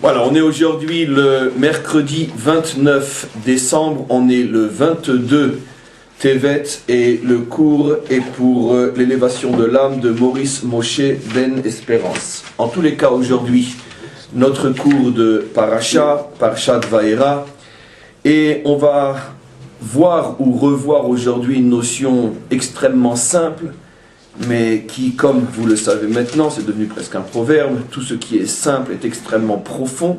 Voilà, on est aujourd'hui le mercredi 29 décembre, on est le 22 Tevet et le cours est pour l'élévation de l'âme de Maurice Moshe Ben Espérance. En tous les cas, aujourd'hui, notre cours de Parashat Vaera, et on va voir ou revoir aujourd'hui une notion extrêmement simple, mais qui, comme vous le savez maintenant, c'est devenu presque un proverbe, tout ce qui est simple est extrêmement profond.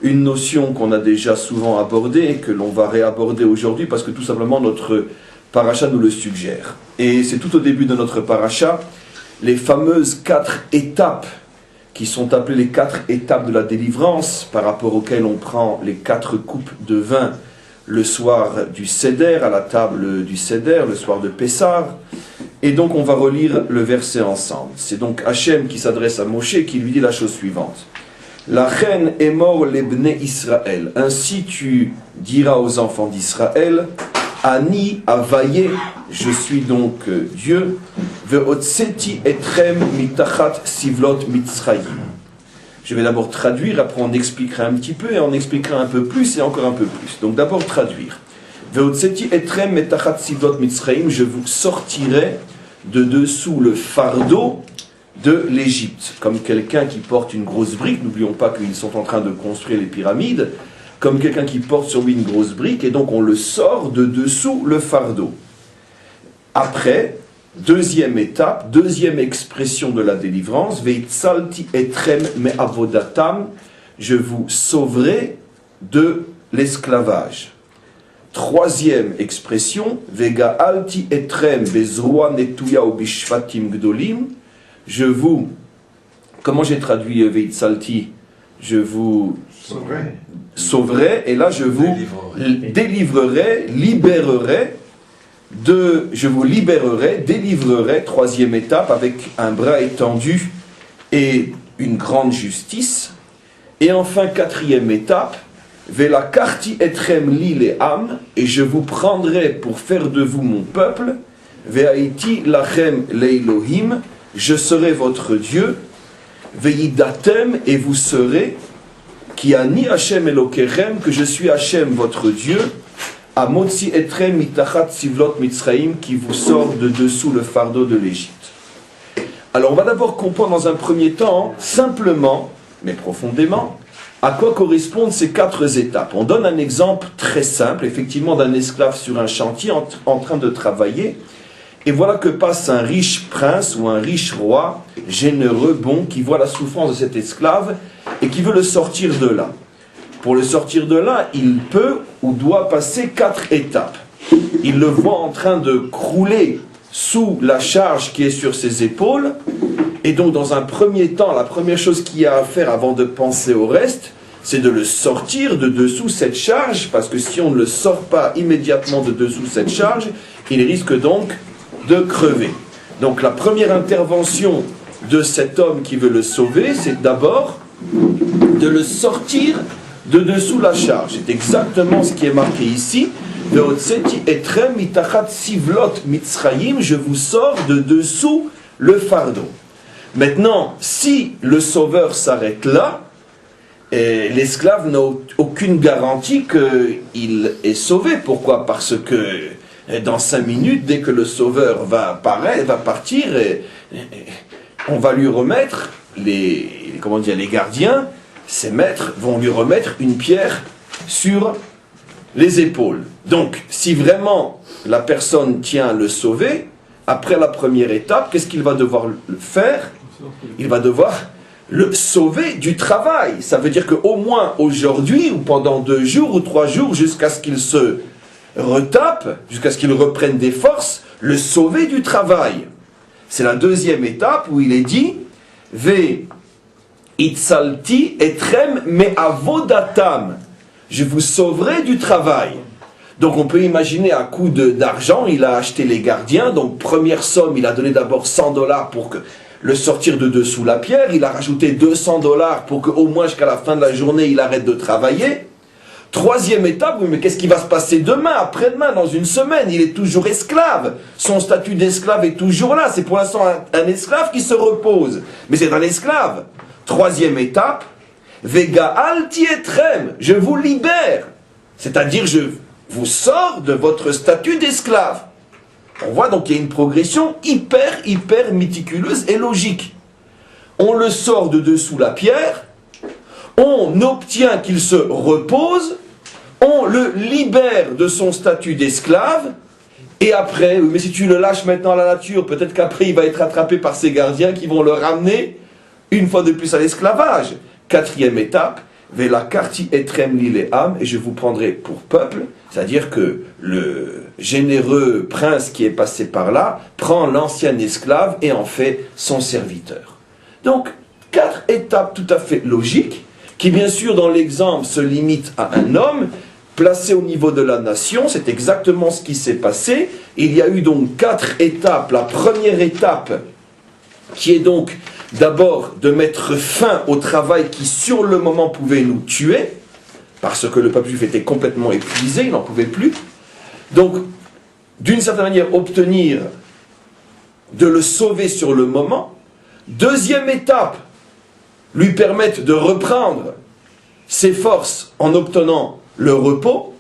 Une notion qu'on a déjà souvent abordée et que l'on va réaborder aujourd'hui parce que tout simplement notre paracha nous le suggère. Et c'est tout au début de notre paracha, les fameuses 4 étapes qui sont appelées les 4 étapes de la délivrance, par rapport auxquelles on prend les 4 coupes de vin le soir du Seder, à la table du Seder, le soir de Pessah. Et donc on va relire le verset ensemble. C'est donc Hachem qui s'adresse à Moshe qui lui dit la chose suivante. La reine est mort les bnei Israël. Ainsi tu diras aux enfants d'Israël, Ani avaye, je suis donc Dieu, ve'otseti etrem mitachat sivlot mitzrayim. Je vais d'abord traduire, après on expliquera un petit peu, et on expliquera un peu plus, et encore un peu plus. Donc d'abord traduire. Ve'otseti etrem mitachat sivlot mitzrayim, je vous sortirai de dessous le fardeau de l'Égypte. Comme quelqu'un qui porte une grosse brique, n'oublions pas qu'ils sont en train de construire les pyramides, comme quelqu'un qui porte sur lui une grosse brique, et donc on le sort de dessous le fardeau. Après, deuxième étape, deuxième expression de la délivrance, Veitzalti etrem me'avodatam, je vous sauverai de l'esclavage. Troisième expression, Vega'alti etrem bezroa netuya ou bishvatim gdolim, je vous, comment j'ai traduit Veitzalti? Je vous sauverai, et là je vous délivrerai, délivrerai, troisième étape, avec un bras étendu et une grande justice. Et enfin, quatrième étape, Velakarti etrem li le'am, et je vous prendrai pour faire de vous mon peuple, Ve'aiti lachem le'elohim, je serai votre Dieu, Veidatem, et vous serez, qui a ni Hachem Elokerem, que je suis Hachem votre Dieu, Amotzi etrem mitachat sivlot mitzraim, qui vous sort de dessous le fardeau de l'Égypte. Alors on va d'abord comprendre dans un premier temps, simplement, mais profondément, à quoi correspondent ces 4 étapes. On donne un exemple très simple, effectivement, d'un esclave sur un chantier en train de travailler, et voilà que passe un riche prince ou un riche roi, généreux, bon, qui voit la souffrance de cet esclave et qui veut le sortir de là. Pour le sortir de là, il peut ou doit passer 4 étapes. Il le voit en train de crouler sous la charge qui est sur ses épaules, et donc dans un premier temps, la première chose qu'il y a à faire avant de penser au reste, c'est de le sortir de dessous cette charge, parce que si on ne le sort pas immédiatement de dessous cette charge, il risque donc de crever. Donc la première intervention de cet homme qui veut le sauver, c'est d'abord de le sortir de dessous la charge. C'est exactement ce qui est marqué ici. Je vous sors de dessous le fardeau. Maintenant, si le sauveur s'arrête là, l'esclave n'a aucune garantie qu'il est sauvé. Pourquoi? Parce que dans 5 minutes, dès que le sauveur va partir, on va lui remettre, les gardiens, ses maîtres vont lui remettre une pierre sur les épaules. Donc, si vraiment la personne tient à le sauver, après la première étape, qu'est-ce qu'il va devoir faire? Il va devoir le sauver du travail. Ça veut dire qu'au moins aujourd'hui, ou pendant 2 jours ou 3 jours, jusqu'à ce qu'il se retape, jusqu'à ce qu'il reprenne des forces, le sauver du travail. C'est la deuxième étape où il est dit Ve itzalti etrem me'avodatam, je vous sauverai du travail. Donc on peut imaginer à coup d'argent, il a acheté les gardiens, donc première somme, il a donné d'abord $100 pour le sortir de dessous la pierre, il a rajouté $200 pour qu'au moins jusqu'à la fin de la journée, il arrête de travailler. Troisième étape, oui, mais qu'est-ce qui va se passer demain, après-demain, dans une semaine? Il est toujours esclave. Son statut d'esclave est toujours là. C'est pour l'instant un esclave qui se repose. Mais c'est un esclave. Troisième étape, Vega'alti etrem, je vous libère. C'est-à-dire, je vous sors de votre statut d'esclave. On voit donc qu'il y a une progression hyper méticuleuse et logique. On le sort de dessous la pierre, on obtient qu'il se repose, on le libère de son statut d'esclave, et après, mais si tu le lâches maintenant à la nature, peut-être qu'après il va être attrapé par ses gardiens qui vont le ramener une fois de plus à l'esclavage. Quatrième étape, Velakarti etrem lileam, et je vous prendrai pour peuple, c'est-à-dire que le généreux prince qui est passé par là prend l'ancien esclave et en fait son serviteur. Donc, 4 étapes tout à fait logiques, qui bien sûr dans l'exemple se limitent à un homme, placé au niveau de la nation, c'est exactement ce qui s'est passé. Il y a eu donc 4 étapes. La première étape, qui est donc d'abord de mettre fin au travail qui sur le moment pouvait nous tuer, parce que le peuple juif était complètement épuisé, il n'en pouvait plus. Donc, d'une certaine manière, obtenir de le sauver sur le moment. Deuxième étape, lui permettre de reprendre ses forces en obtenant le repos.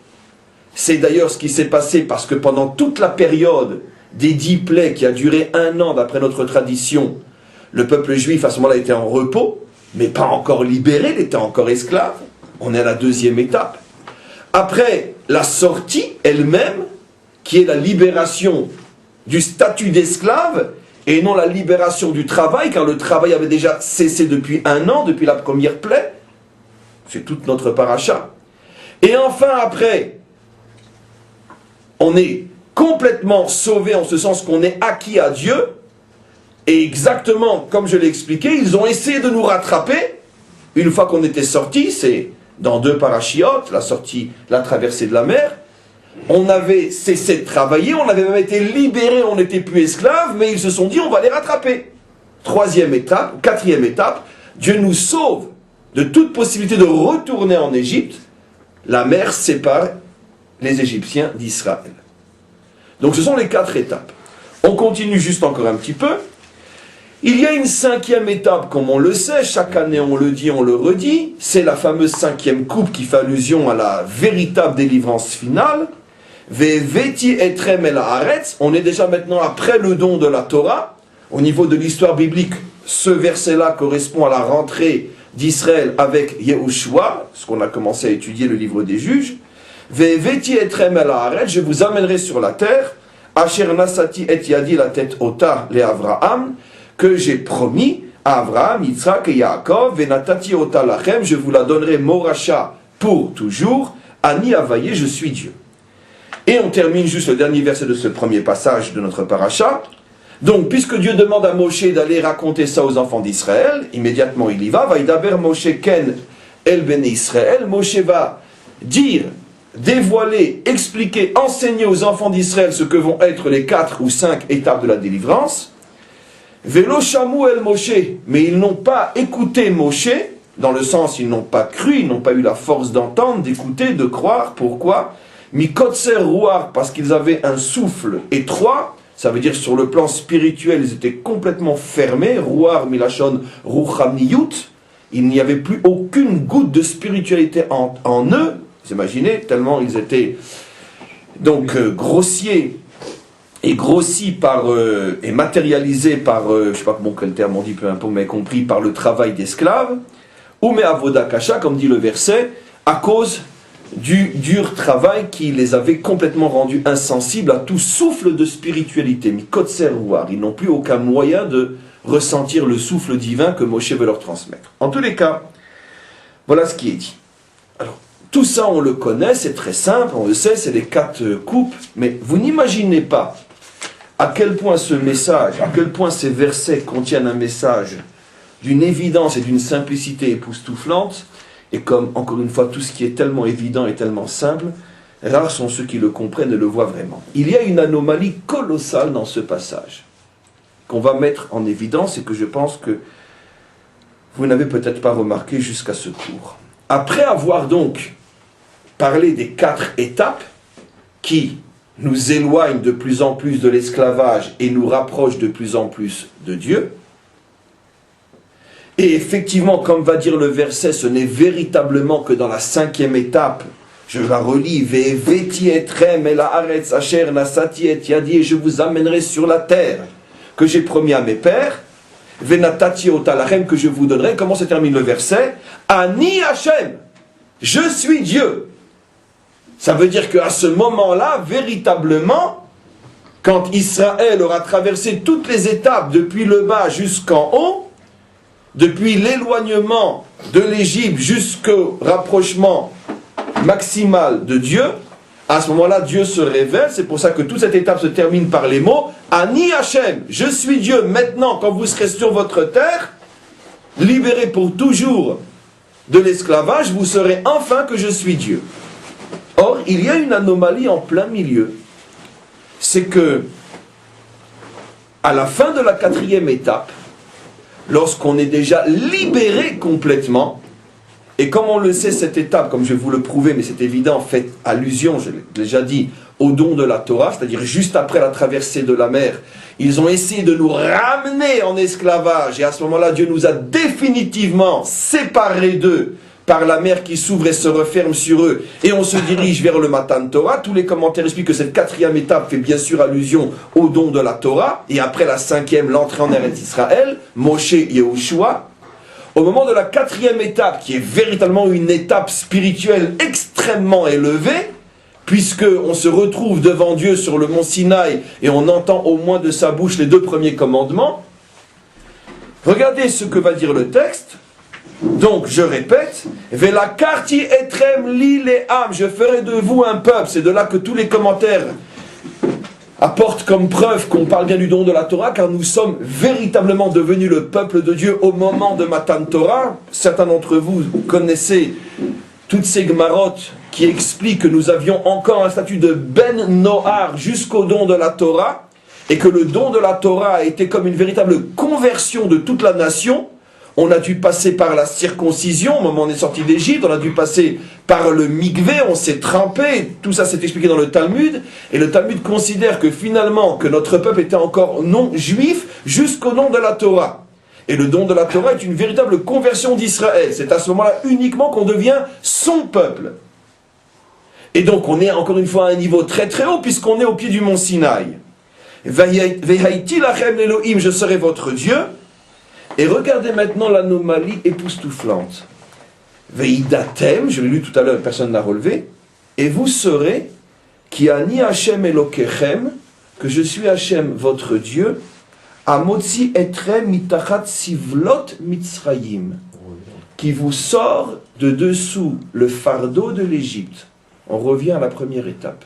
C'est d'ailleurs ce qui s'est passé parce que pendant toute la période des 10 plaies qui a duré 1 an d'après notre tradition, le peuple juif à ce moment-là était en repos, mais pas encore libéré, il était encore esclave. On est à la deuxième étape. Après la sortie elle-même, qui est la libération du statut d'esclave, et non la libération du travail, car le travail avait déjà cessé depuis 1 an, depuis la première plaie. C'est toute notre paracha. Et enfin après, on est complètement sauvé en ce sens qu'on est acquis à Dieu, et exactement comme je l'ai expliqué, ils ont essayé de nous rattraper, une fois qu'on était sortis, c'est dans 2 parachiotes, la sortie, la traversée de la mer, on avait cessé de travailler, on avait même été libérés, on n'était plus esclaves, mais ils se sont dit on va les rattraper. 4e étape, Dieu nous sauve de toute possibilité de retourner en Égypte. La mer sépare les Égyptiens d'Israël. Donc ce sont les 4 étapes. On continue juste encore un petit peu. Il y a une 5e étape, comme on le sait, chaque année on le dit, on le redit, c'est la fameuse 5e coupe qui fait allusion à la véritable délivrance finale. Veti etrem el haaretz, on est déjà maintenant après le don de la Torah. Au niveau de l'histoire biblique, ce verset-là correspond à la rentrée d'Israël avec Yehoshua, ce qu'on a commencé à étudier le livre des juges. Veti etrem el haaretz, je vous amènerai sur la terre, asher nasati et yadi la tête ota le Avraham, que j'ai promis à Abraham, Yitzhak et Yaakov, venatati ota lachem, je vous la donnerai moracha pour toujours, ani avaye, je suis Dieu. Et on termine juste le dernier verset de ce premier passage de notre paracha. Donc, puisque Dieu demande à Moshe d'aller raconter ça aux enfants d'Israël, immédiatement il y va. Vaïdaber Moshe ken el bene Israël. Moshe va dire, dévoiler, expliquer, enseigner aux enfants d'Israël ce que vont être les 4 ou 5 étapes de la délivrance. Velo shamu el Moshe, mais ils n'ont pas écouté Moshe, dans le sens ils n'ont pas cru, ils n'ont pas eu la force d'entendre, d'écouter, de croire. Pourquoi? Mikotser ruach, parce qu'ils avaient un souffle étroit, ça veut dire sur le plan spirituel, ils étaient complètement fermés, ruach milachon ruchamniyut, il n'y avait plus aucune goutte de spiritualité en eux, vous imaginez, tellement ils étaient donc grossiers et grossis par, et matérialisés par, je ne sais pas quel terme on dit, peu importe, mais compris par le travail d'esclaves, ou me avoda kasha, comme dit le verset, à cause du dur travail qui les avait complètement rendus insensibles à tout souffle de spiritualité. Mikotser ruach, ils n'ont plus aucun moyen de ressentir le souffle divin que Moshe veut leur transmettre. En tous les cas, voilà ce qui est dit. Alors, tout ça on le connaît, c'est très simple, on le sait, c'est les 4 coupes, mais vous n'imaginez pas à quel point ce message, à quel point ces versets contiennent un message d'une évidence et d'une simplicité époustouflante. Et comme, encore une fois, tout ce qui est tellement évident et tellement simple, rares sont ceux qui le comprennent et le voient vraiment. Il y a une anomalie colossale dans ce passage, qu'on va mettre en évidence et que je pense que vous n'avez peut-être pas remarqué jusqu'à ce cours. Après avoir donc parlé des 4 étapes qui nous éloignent de plus en plus de l'esclavage et nous rapprochent de plus en plus de Dieu, Et effectivement, comme va dire le verset, ce n'est véritablement que dans la 5e étape, je la relis, Ve'eveti etrem el haaretz asher nasati et yadi, et je vous amènerai sur la terre que j'ai promis à mes pères, Ve'natati ota lachem, que je vous donnerai. Comment se termine le verset? Ani Hashem, je suis Dieu. Ça veut dire qu'à ce moment-là, véritablement, quand Israël aura traversé toutes les étapes depuis le bas jusqu'en haut, depuis l'éloignement de l'Égypte jusqu'au rapprochement maximal de Dieu, à ce moment-là, Dieu se révèle. C'est pour ça que toute cette étape se termine par les mots Ani Hashem, je suis Dieu. Maintenant, quand vous serez sur votre terre, libérés pour toujours de l'esclavage, vous saurez enfin que je suis Dieu. Or, il y a une anomalie en plein milieu. C'est que, à la fin de la 4e étape, lorsqu'on est déjà libéré complètement, et comme on le sait, cette étape, comme je vais vous le prouver, mais c'est évident, fait allusion, je l'ai déjà dit, au don de la Torah, c'est-à-dire juste après la traversée de la mer, ils ont essayé de nous ramener en esclavage, et à ce moment-là, Dieu nous a définitivement séparés d'eux, par la mer qui s'ouvre et se referme sur eux, et on se dirige vers le Matan Torah. Tous les commentaires expliquent que cette 4e étape fait bien sûr allusion au don de la Torah, et après la 5e, l'entrée en Eretz Israël, Moshe Yehoshua. Au moment de la 4e étape, qui est véritablement une étape spirituelle extrêmement élevée, puisqu'on se retrouve devant Dieu sur le mont Sinaï, et on entend au moins de sa bouche les 2 premiers commandements, regardez ce que va dire le texte. Donc, je répète, Velakarti etrem li le'am, je ferai de vous un peuple. C'est de là que tous les commentaires apportent comme preuve qu'on parle bien du don de la Torah, car nous sommes véritablement devenus le peuple de Dieu au moment de Matan Torah. Certains d'entre vous connaissez toutes ces gemarotes qui expliquent que nous avions encore un statut de Ben Noar jusqu'au don de la Torah, et que le don de la Torah a été comme une véritable conversion de toute la nation. On a dû passer par la circoncision au moment où on est sorti d'Égypte, on a dû passer par le mikvé, on s'est trempé, tout ça s'est expliqué dans le Talmud, et le Talmud considère que finalement, que notre peuple était encore non juif jusqu'au don de la Torah. Et le don de la Torah est une véritable conversion d'Israël. C'est à ce moment-là uniquement qu'on devient son peuple. Et donc on est encore une fois à un niveau très très haut, puisqu'on est au pied du mont Sinaï. Vehaïti lachem Elohim, je serai votre Dieu. Et regardez maintenant l'anomalie époustouflante. Veidatem, je l'ai lu tout à l'heure, personne n'a relevé. Et vous saurez qui ani Hashem Elokechem, que je suis Hashem votre Dieu, amotzi etrem mitachat sivlot mitzrayim, qui vous sort de dessous le fardeau de l'Égypte. On revient à la première étape.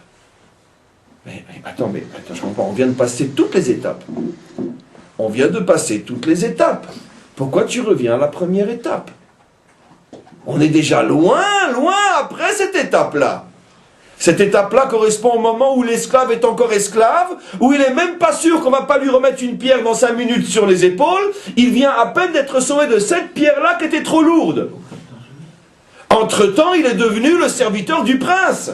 Mais attends, je comprends, on vient de passer toutes les étapes. On vient de passer toutes les étapes. Pourquoi tu reviens à la première étape? On est déjà loin après cette étape-là. Cette étape-là correspond au moment où l'esclave est encore esclave, où il n'est même pas sûr qu'on ne va pas lui remettre une pierre dans 5 minutes sur les épaules. Il vient à peine d'être sauvé de cette pierre-là qui était trop lourde. Entre-temps, il est devenu le serviteur du prince.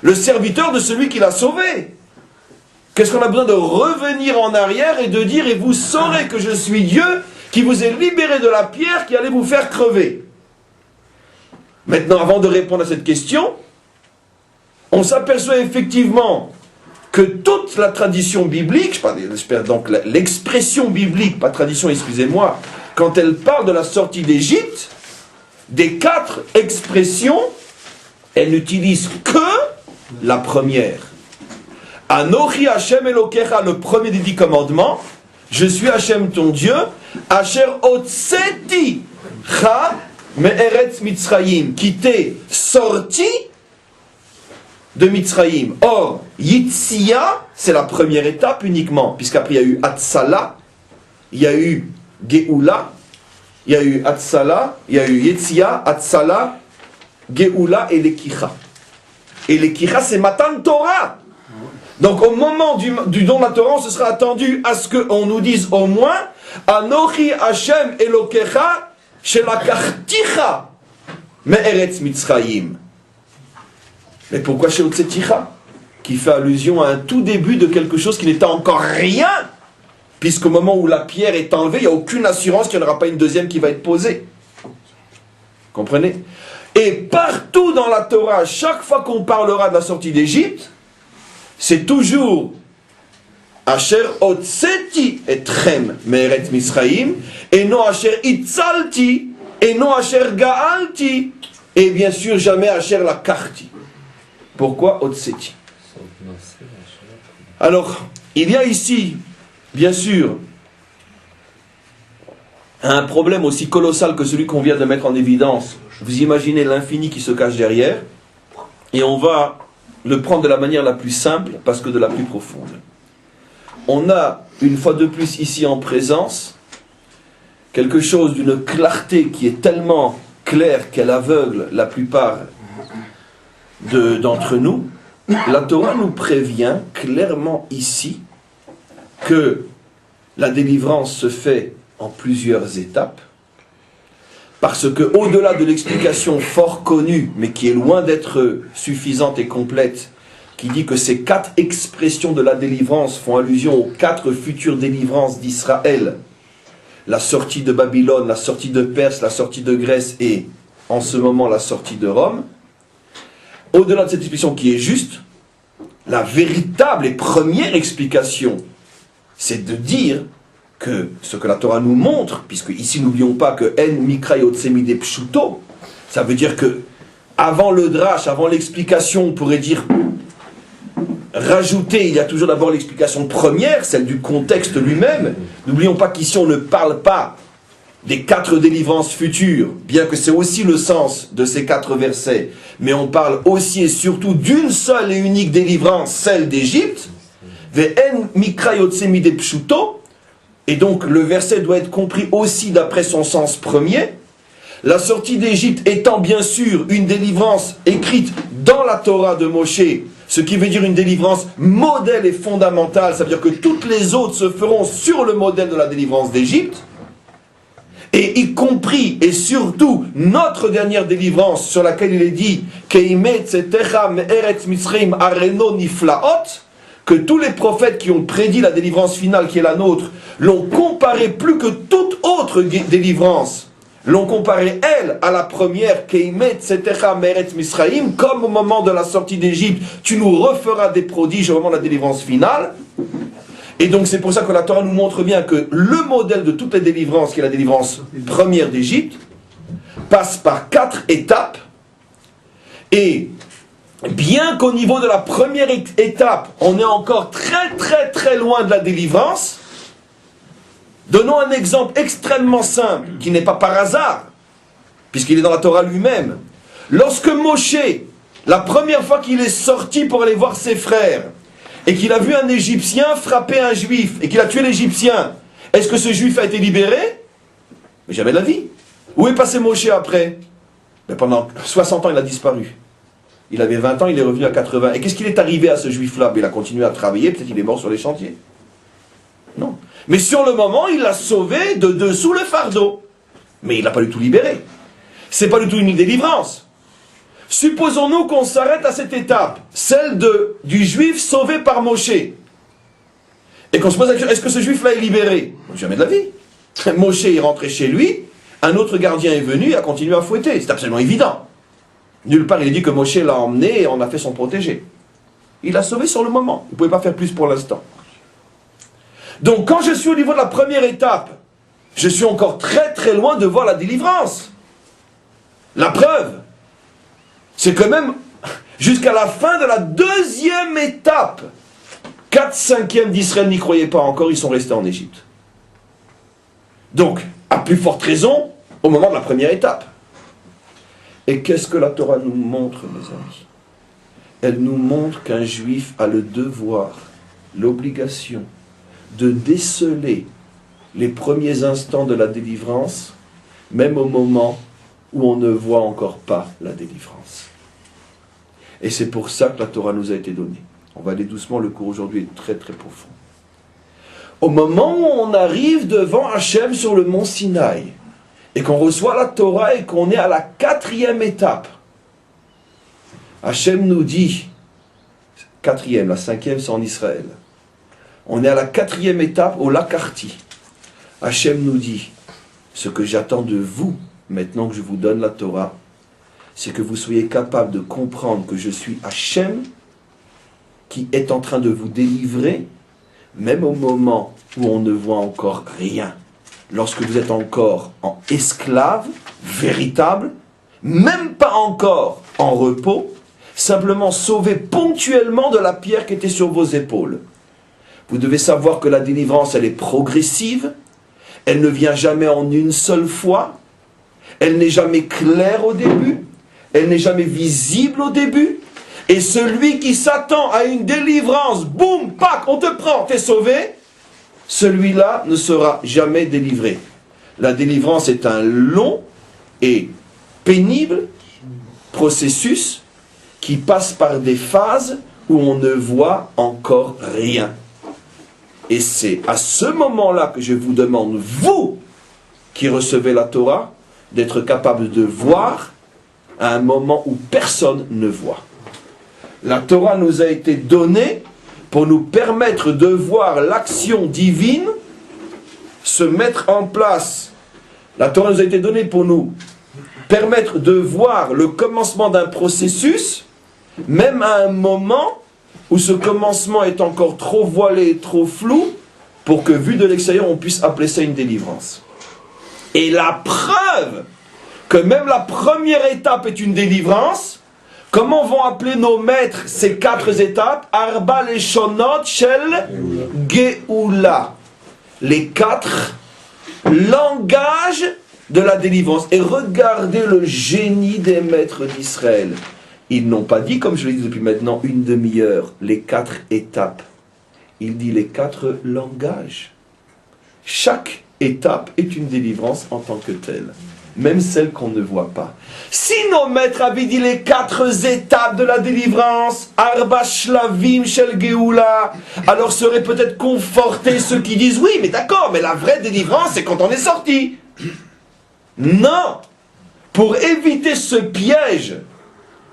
Le serviteur de celui qui l'a sauvé. Qu'est-ce qu'on a besoin de revenir en arrière et de dire « Et vous saurez que je suis Dieu qui vous ai libéré de la pierre qui allait vous faire crever ». Maintenant, avant de répondre à cette question, on s'aperçoit effectivement que toute la tradition biblique, donc l'expression biblique, pas tradition, excusez-moi, quand elle parle de la sortie d'Égypte, des 4 expressions, elle n'utilise que la première. Anochi Hashem Elokecha, le premier des 10 commandements, je suis Hashem ton Dieu, Asher Otseti Cha Me'eretz Mitzrayim, qui t'est sorti de Mitzrayim. Or, Yitzia, c'est la première étape uniquement, puisqu'après il y a eu Hatsala, il y a eu Geoula, il y a eu Hatsala, il y a eu Yitzia, Hatsala, Geoula et Lekicha. Et Lekicha, c'est Matan Torah. Donc au moment du don de la Torah, on se sera attendu à ce qu'on nous dise au moins Anochi Hashem Elokecha Shelakachticha Me'eretz Mitzrayim. Mais pourquoi Sheotzeticha, qui fait allusion à un tout début de quelque chose qui n'était encore rien puisqu'au moment où la pierre est enlevée, il n'y a aucune assurance qu'il n'y en aura pas une deuxième qui va être posée. Comprenez? Et partout dans la Torah, chaque fois qu'on parlera de la sortie d'Égypte, c'est toujours Asher otseti etrem me'eretz Misraïm, et non Asher itzalti, et non Asher ga'alti, et bien sûr jamais Asher lakarti. Pourquoi otseti? Alors, il y a ici, bien sûr, un problème aussi colossal que celui qu'on vient de mettre en évidence. Vous imaginez l'infini qui se cache derrière, et on va le prendre de la manière la plus simple, parce que de la plus profonde. On a, une fois de plus ici en présence, quelque chose d'une clarté qui est tellement claire qu'elle aveugle la plupart d'entre nous. La Torah nous prévient clairement ici que la délivrance se fait en plusieurs étapes, parce que au-delà de l'explication fort connue, mais qui est loin d'être suffisante et complète, qui dit que ces 4 expressions de la délivrance font allusion aux 4 futures délivrances d'Israël, la sortie de Babylone, la sortie de Perse, la sortie de Grèce et en ce moment la sortie de Rome, au-delà de cette explication qui est juste, la véritable et première explication, c'est de dire que ce que la Torah nous montre, puisque ici n'oublions pas que En Mikra Yotsemide Pshuto, ça veut dire que avant le drash, avant l'explication, on pourrait dire rajouter, il y a toujours d'abord l'explication première, celle du contexte lui-même. N'oublions pas qu'ici on ne parle pas des 4 délivrances futures, bien que c'est aussi le sens de ces 4 versets, mais on parle aussi et surtout d'une seule et unique délivrance, celle d'Égypte, Ve'en Mikra Yotsemide Pshuto. Et donc le verset doit être compris aussi d'après son sens premier. La sortie d'Égypte étant bien sûr une délivrance écrite dans la Torah de Moshe, ce qui veut dire une délivrance modèle et fondamentale, ça veut dire que toutes les autres se feront sur le modèle de la délivrance d'Égypte, et y compris et surtout notre dernière délivrance sur laquelle il est dit que tous les prophètes qui ont prédit la délivrance finale qui est la nôtre l'ont comparée plus que toute autre délivrance, l'ont comparée elle à la première, comme au moment de la sortie d'Égypte, tu nous referas des prodiges au moment de la délivrance finale. Et donc c'est pour ça que la Torah nous montre bien que le modèle de toutes les délivrances, qui est la délivrance première d'Égypte, passe par 4 étapes, et bien qu'au niveau de la première étape, on est encore très loin de la délivrance, donnons un exemple extrêmement simple, qui n'est pas par hasard, puisqu'il est dans la Torah lui-même. Lorsque Moshe, la première fois qu'il est sorti pour aller voir ses frères, et qu'il a vu un Égyptien frapper un Juif, et qu'il a tué l'Égyptien, est-ce que ce Juif a été libéré? Mais jamais de la vie. Où est passé Moshe après? Mais pendant 60 ans, il a disparu. Il avait 20 ans, il est revenu à 80. Et qu'est-ce qu'il est arrivé à ce Juif-là? Il a continué à travailler, peut-être qu'il est mort sur les chantiers. Non. Mais sur le moment, il l'a sauvé de dessous le fardeau. Mais il n'a pas du tout libéré. C'est pas du tout une délivrance. Supposons-nous qu'on s'arrête à cette étape, celle du Juif sauvé par Moshe. Et qu'on se pose la question, est-ce que ce Juif-là est libéré? Jamais de la vie. Moshe est rentré chez lui, un autre gardien est venu et a continué à fouetter. C'est absolument évident. Nulle part il est dit que Moshe l'a emmené et on a fait son protégé. Il l'a sauvé sur le moment. Il ne pouvait pas faire plus pour l'instant. Donc quand je suis au niveau de la première étape, je suis encore très loin de voir la délivrance. La preuve, c'est que même jusqu'à la fin de la deuxième étape, 4/5 d'Israël n'y croyaient pas encore, ils sont restés en Égypte. Donc, à plus forte raison, au moment de la première étape. Et qu'est-ce que la Torah nous montre, mes amis? Elle nous montre qu'un juif a le devoir, l'obligation de déceler les premiers instants de la délivrance, même au moment où on ne voit encore pas la délivrance. Et c'est pour ça que la Torah nous a été donnée. On va aller doucement, le cours aujourd'hui est très profond. Au moment où on arrive devant Hachem sur le mont Sinaï, et qu'on reçoit la Torah et qu'on est à la 4e étape, Hachem nous dit, 4e, la 5e c'est en Israël, On est à la 4e étape, au Lakarti. Hachem nous dit, ce que j'attends de vous, maintenant que je vous donne la Torah, c'est que vous soyez capable de comprendre que je suis Hachem, qui est en train de vous délivrer, même au moment où on ne voit encore rien. Lorsque vous êtes encore en esclave, véritable, même pas encore en repos, simplement sauvé ponctuellement de la pierre qui était sur vos épaules. Vous devez savoir que la délivrance, elle est progressive, elle ne vient jamais en une seule fois, elle n'est jamais claire au début, elle n'est jamais visible au début, et celui qui s'attend à une délivrance, boum, pac, on te prend, t'es sauvé, celui-là ne sera jamais délivré. La délivrance est un long et pénible processus qui passe par des phases où on ne voit encore rien. Et c'est à ce moment-là que je vous demande, vous qui recevez la Torah, d'être capable de voir à un moment où personne ne voit. La Torah nous a été donnée pour nous permettre de voir l'action divine se mettre en place. La Torah nous a été donnée pour nous permettre de voir le commencement d'un processus, même à un moment où ce commencement est encore trop voilé, trop flou, pour que, vu de l'extérieur, on puisse appeler ça une délivrance. Et la preuve que même la première étape est une délivrance, comment vont appeler nos maîtres ces 4 étapes? Arba leshonot shel geoula. Les 4 langages de la délivrance. Et regardez le génie des maîtres d'Israël. Ils n'ont pas dit, comme je l'ai dit depuis maintenant une demi-heure, les 4 étapes. Il dit les 4 langages. Chaque étape est une délivrance en tant que telle. Même celle qu'on ne voit pas. Si nos maîtres avaient dit les 4 étapes de la délivrance, Arba Shlavim Shel Geoula, alors seraient peut-être confortés ceux qui disent oui, mais d'accord, mais la vraie délivrance, c'est quand on est sorti. Non! Pour éviter ce piège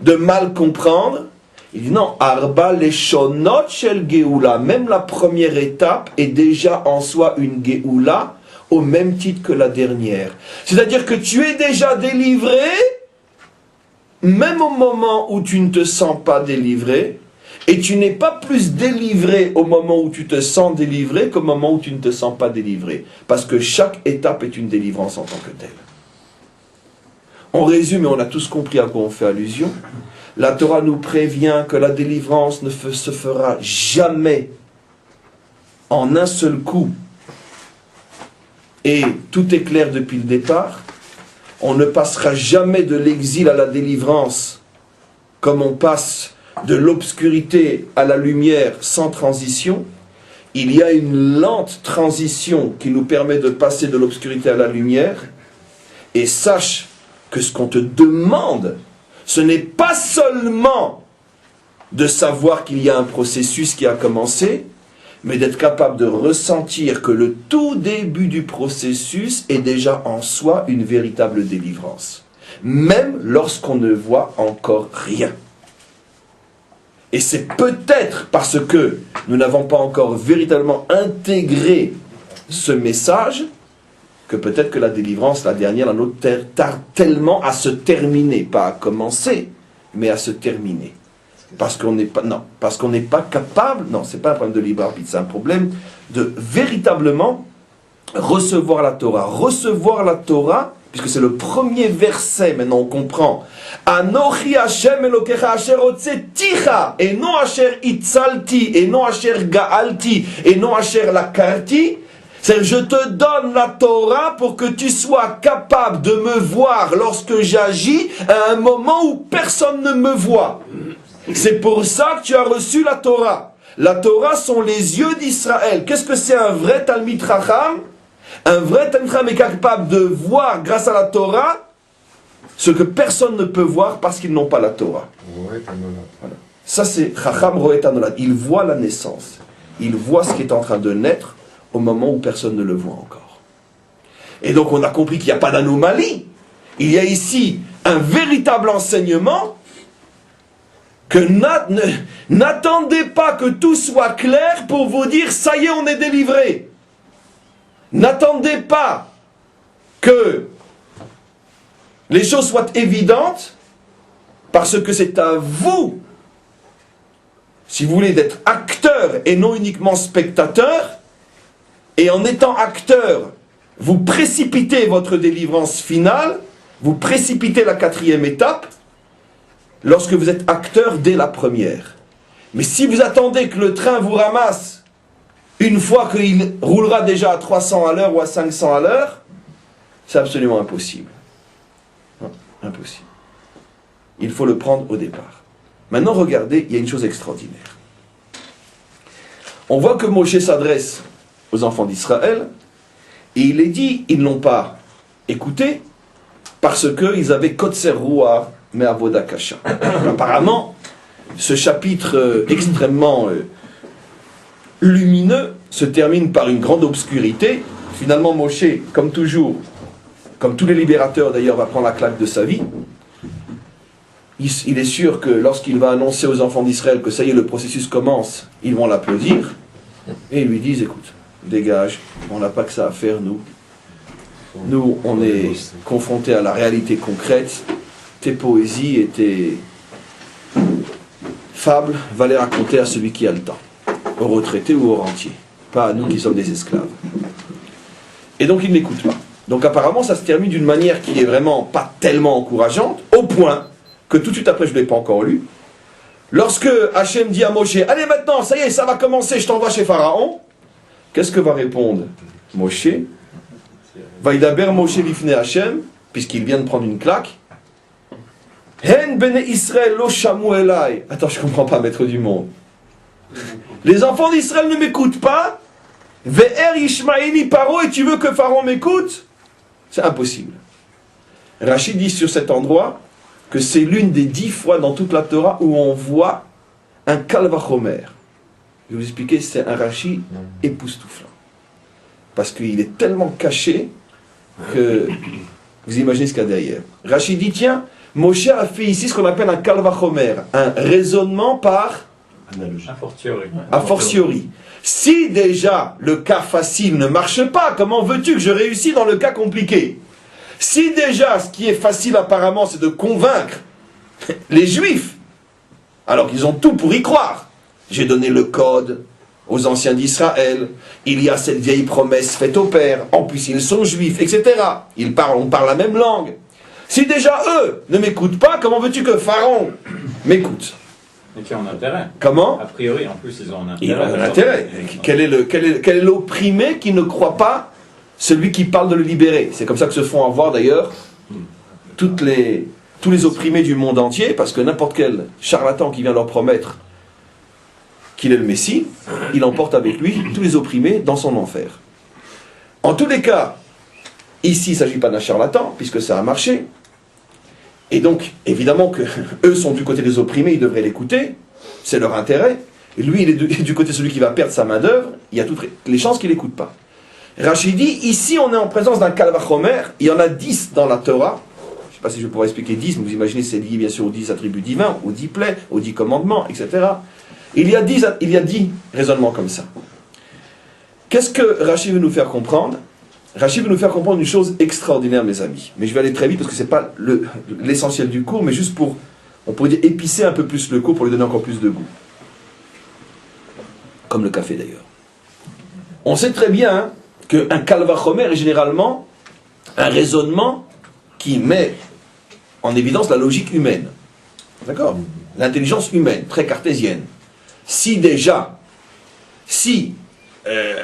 de mal comprendre, il dit non, Arba Leshonot Shel Geoula, même la première étape est déjà en soi une Geoula, au même titre que la dernière. C'est-à-dire que tu es déjà délivré, même au moment où tu ne te sens pas délivré, et tu n'es pas plus délivré au moment où tu te sens délivré qu'au moment où tu ne te sens pas délivré. Parce que chaque étape est une délivrance en tant que telle. On résume, et on a tous compris à quoi on fait allusion. La Torah nous prévient que la délivrance ne se fera jamais en un seul coup. Et tout est clair depuis le départ. On ne passera jamais de l'exil à la délivrance comme on passe de l'obscurité à la lumière sans transition. Il y a une lente transition qui nous permet de passer de l'obscurité à la lumière. Et sache que ce qu'on te demande, ce n'est pas seulement de savoir qu'il y a un processus qui a commencé, mais d'être capable de ressentir que le tout début du processus est déjà en soi une véritable délivrance. Même lorsqu'on ne voit encore rien. Et c'est peut-être parce que nous n'avons pas encore véritablement intégré ce message que peut-être que la délivrance, la dernière, la nôtre, tarde tellement à se terminer, pas à commencer, mais à se terminer. Parce qu'on n'est pas, non, parce qu'on n'est pas capable, non, c'est pas un problème de libre arbitre, c'est un problème de véritablement recevoir la Torah. Recevoir la Torah, puisque c'est le premier verset, maintenant on comprend. Anochi Hashem Elokecha asher hotzeticha, et non asher itzalti, et non asher gaalti, et non asher lakarti. C'est je te donne la Torah pour que tu sois capable de me voir lorsque j'agis à un moment où personne ne me voit. C'est pour ça que tu as reçu la Torah. La Torah sont les yeux d'Israël. Qu'est-ce que c'est un vrai Talmid Chacham? Un vrai Talmid Chacham est capable de voir grâce à la Torah ce que personne ne peut voir parce qu'ils n'ont pas la Torah. Voilà. Ça c'est Chacham Roet Anolad. Il voit la naissance. Il voit ce qui est en train de naître au moment où personne ne le voit encore. Et donc on a compris qu'il n'y a pas d'anomalie. Il y a ici un véritable enseignement que n'attendez pas que tout soit clair pour vous dire ça y est, on est délivré. N'attendez pas que les choses soient évidentes, parce que c'est à vous, si vous voulez, d'être acteur et non uniquement spectateur, et en étant acteur, vous précipitez votre délivrance finale, vous précipitez la 4e étape, lorsque vous êtes acteur dès la première. Mais si vous attendez que le train vous ramasse, une fois qu'il roulera déjà à 300 à l'heure ou à 500 à l'heure, c'est absolument impossible. Non, impossible. Il faut le prendre au départ. Maintenant, regardez, il y a une chose extraordinaire. On voit que Moshe s'adresse aux enfants d'Israël, et il est dit, ils n'ont pas écouté, parce qu'ils avaient Kotser Ruah, mais Avoda Kasha. Apparemment, ce chapitre extrêmement lumineux se termine par une grande obscurité. Finalement, Moshe, comme toujours, comme tous les libérateurs d'ailleurs, va prendre la claque de sa vie. Il est sûr que lorsqu'il va annoncer aux enfants d'Israël que ça y est, le processus commence, ils vont l'applaudir. Et ils lui disent, écoute, dégage, on n'a pas que ça à faire, nous. Nous, on est confrontés à la réalité concrète. Tes poésies et tes fables, va les raconter à celui qui a le temps, aux retraités ou aux rentiers, pas à nous qui sommes des esclaves. Et donc ils n'écoutent pas. Donc apparemment ça se termine d'une manière qui est vraiment pas tellement encourageante, au point que tout de suite après, je ne l'ai pas encore lu, lorsque Hachem dit à Moshe, allez maintenant, ça y est, ça va commencer, je t'envoie chez Pharaon, qu'est-ce que va répondre Moshe? Vaïdaber Moshe lifne Hachem, puisqu'il vient de prendre une claque. Hen bene Israël lo shamu elai. Attends, je comprends pas, maître du monde. Les enfants d'Israël ne m'écoutent pas. Ve'er yishmaeli paro, et tu veux que Pharaon m'écoute? C'est impossible. Rachid dit sur cet endroit que c'est l'une des 10 fois dans toute la Torah où on voit un kalvachomer. Je vais vous expliquer, c'est un Rachid époustouflant. Parce qu'il est tellement caché que vous imaginez ce qu'il y a derrière. Rachid dit, tiens, Moshe a fait ici ce qu'on appelle un kalvachomer, un raisonnement par a fortiori. Si déjà le cas facile ne marche pas, comment veux-tu que je réussisse dans le cas compliqué? Si déjà ce qui est facile apparemment c'est de convaincre les Juifs, alors qu'ils ont tout pour y croire. J'ai donné le code aux anciens d'Israël, il y a cette vieille promesse faite au Père, en plus ils sont Juifs, etc. On parle la même langue. Si déjà eux ne m'écoutent pas, comment veux-tu que Pharaon m'écoute? Et qui ont un intérêt. Comment? A priori, en plus, ils ont un intérêt. Ils ont un intérêt. Quel est l'opprimé qui ne croit pas celui qui parle de le libérer? C'est comme ça que se font avoir d'ailleurs tous les opprimés du monde entier, parce que n'importe quel charlatan qui vient leur promettre qu'il est le Messie, il emporte avec lui tous les opprimés dans son enfer. En tous les cas, ici il ne s'agit pas d'un charlatan, puisque ça a marché. Et donc, évidemment que eux sont du côté des opprimés, ils devraient l'écouter, c'est leur intérêt. Et lui, il est du côté de celui qui va perdre sa main-d'œuvre, il y a toutes les chances qu'il n'écoute pas. Rachid dit, ici on est en présence d'un kalvachomer, il y en a 10 dans la Torah. Je ne sais pas si je pourrais expliquer 10, mais vous imaginez c'est lié bien sûr aux 10 attributs divins, aux 10 plaies, aux 10 commandements, etc. Il y a 10 raisonnements comme ça. Qu'est-ce que Rachid veut nous faire comprendre? Rachid veut nous faire comprendre une chose extraordinaire, mes amis. Mais je vais aller très vite parce que ce n'est pas l'essentiel du cours, mais juste pour, on pourrait dire, épicer un peu plus le cours pour lui donner encore plus de goût. Comme le café d'ailleurs. On sait très bien qu'un kalvachomer est généralement un raisonnement qui met en évidence la logique humaine. D'accord? L'intelligence humaine, très cartésienne. Si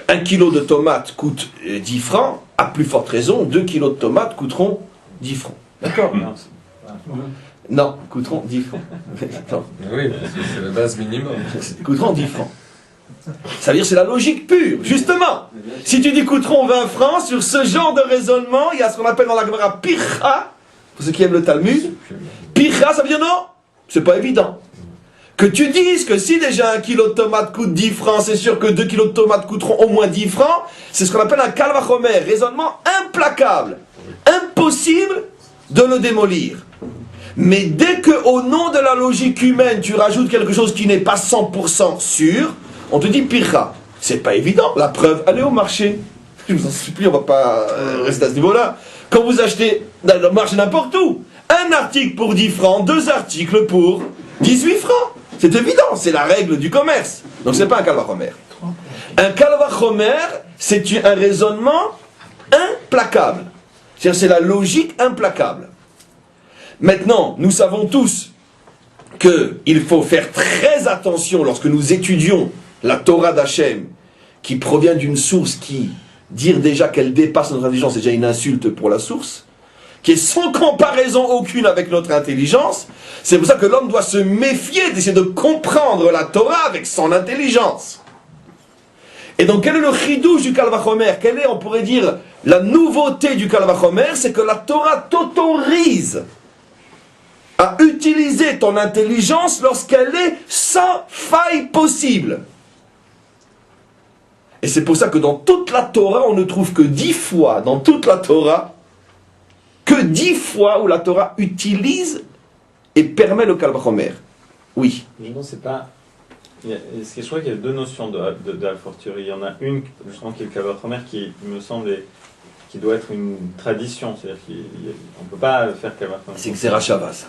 1 kilo de tomates coûte 10 francs, à plus forte raison, 2 kilos de tomates coûteront 10 francs. D'accord? Non, coûteront 10 francs. Non. Oui, parce que c'est la base minimum. Coûteront 10 francs. Ça veut dire c'est la logique pure, justement. Si tu dis coûteront 20 francs, sur ce genre de raisonnement, il y a ce qu'on appelle dans la Gemara pircha, pour ceux qui aiment le Talmud. Pircha, ça veut dire non, c'est pas évident. Que tu dises que si déjà 1 kilo de tomates coûte 10 francs, c'est sûr que 2 kilos de tomates coûteront au moins 10 francs, c'est ce qu'on appelle un kalvachomer, raisonnement implacable, impossible de le démolir. Mais dès que au nom de la logique humaine, tu rajoutes quelque chose qui n'est pas 100% sûr, on te dit pircha. C'est pas évident. La preuve, allez au marché. Je vous en supplie, on va pas rester à ce niveau-là. Quand vous achetez dans le marché n'importe où, un article pour 10 francs, 2 articles pour 18 francs. C'est évident, c'est la règle du commerce. Donc c'est pas un kalvachomer. Un kalvachomer, c'est un raisonnement implacable. C'est-à-dire c'est la logique implacable. Maintenant, nous savons tous qu'il faut faire très attention lorsque nous étudions la Torah d'Hachem, qui provient d'une source qui, dire déjà qu'elle dépasse notre intelligence, c'est déjà une insulte pour la source, qui est sans comparaison aucune avec notre intelligence. C'est pour ça que l'homme doit se méfier d'essayer de comprendre la Torah avec son intelligence. Et donc, quel est le chidouche du Kal Vachomer? Quelle est, on pourrait dire, la nouveauté du Kal Vachomer? C'est que la Torah t'autorise à utiliser ton intelligence lorsqu'elle est sans faille possible. Et c'est pour ça que dans toute la Torah, on ne trouve que 10 fois, dans toute la Torah, que 10 fois où la Torah utilise et permet le Kal Vachomer. Oui. Je sais pas. Je crois qu'il y a deux notions de la fortiori. Il y en a une, justement, qui est le Kal Vachomer, qui me semble qui doit être une tradition. C'est-à-dire qu'on ne peut pas faire Kal Vachomer. C'est Xera Shava, ça.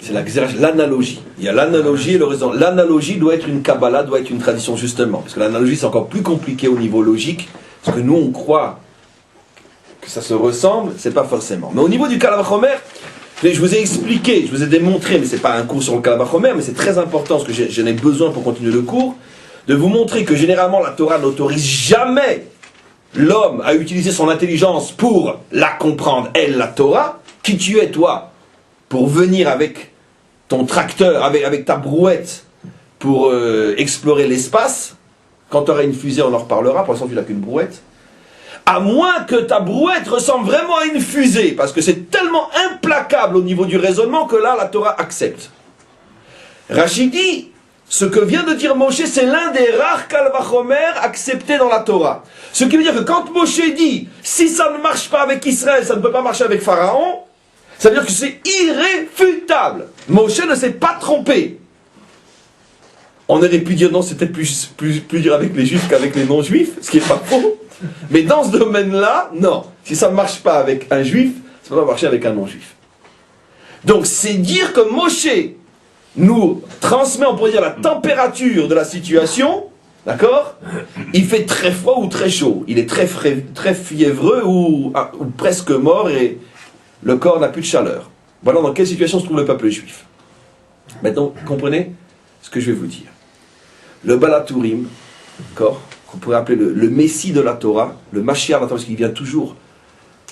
C'est l'analogie. Il y a l'analogie et le raisonnement. L'analogie doit être une Kabbalah, doit être une tradition, justement. Parce que l'analogie, c'est encore plus compliqué au niveau logique. Parce que nous, on croit que ça se ressemble, c'est pas forcément. Mais au niveau du Kal Vachomer, je vous ai expliqué, je vous ai démontré, mais c'est pas un cours sur le Kal Vachomer, mais c'est très important, parce que j'en ai besoin pour continuer le cours, de vous montrer que généralement la Torah n'autorise jamais l'homme à utiliser son intelligence pour la comprendre, elle, la Torah. Qui tu es, toi, pour venir avec ton tracteur, avec ta brouette, pour explorer l'espace? Quand tu auras une fusée, on en reparlera, pour l'instant tu n'as qu'une brouette. À moins que ta brouette ressemble vraiment à une fusée, parce que c'est tellement implacable au niveau du raisonnement que là, la Torah accepte. Rachid dit, ce que vient de dire Moshe, c'est l'un des rares Kal Vachomer acceptés dans la Torah. Ce qui veut dire que quand Moshe dit, si ça ne marche pas avec Israël, ça ne peut pas marcher avec Pharaon, ça veut dire que c'est irréfutable. Moshe ne s'est pas trompé. On aurait pu dire, non, c'est peut-être plus dur avec les juifs qu'avec les non-juifs, ce qui n'est pas faux. Mais dans ce domaine-là, non. Si ça ne marche pas avec un juif, ça ne peut pas marcher avec un non-juif. Donc c'est dire que Moshe nous transmet, on pourrait dire, la température de la situation, d'accord? Il fait très froid ou très chaud. Il est très fiévreux ou presque mort et le corps n'a plus de chaleur. Voilà dans quelle situation se trouve le peuple juif. Maintenant, comprenez ce que je vais vous dire. Le Balatourim, d'accord, qu'on pourrait appeler le Messie de la Torah, le Mashiach de la Torah, parce qu'il vient toujours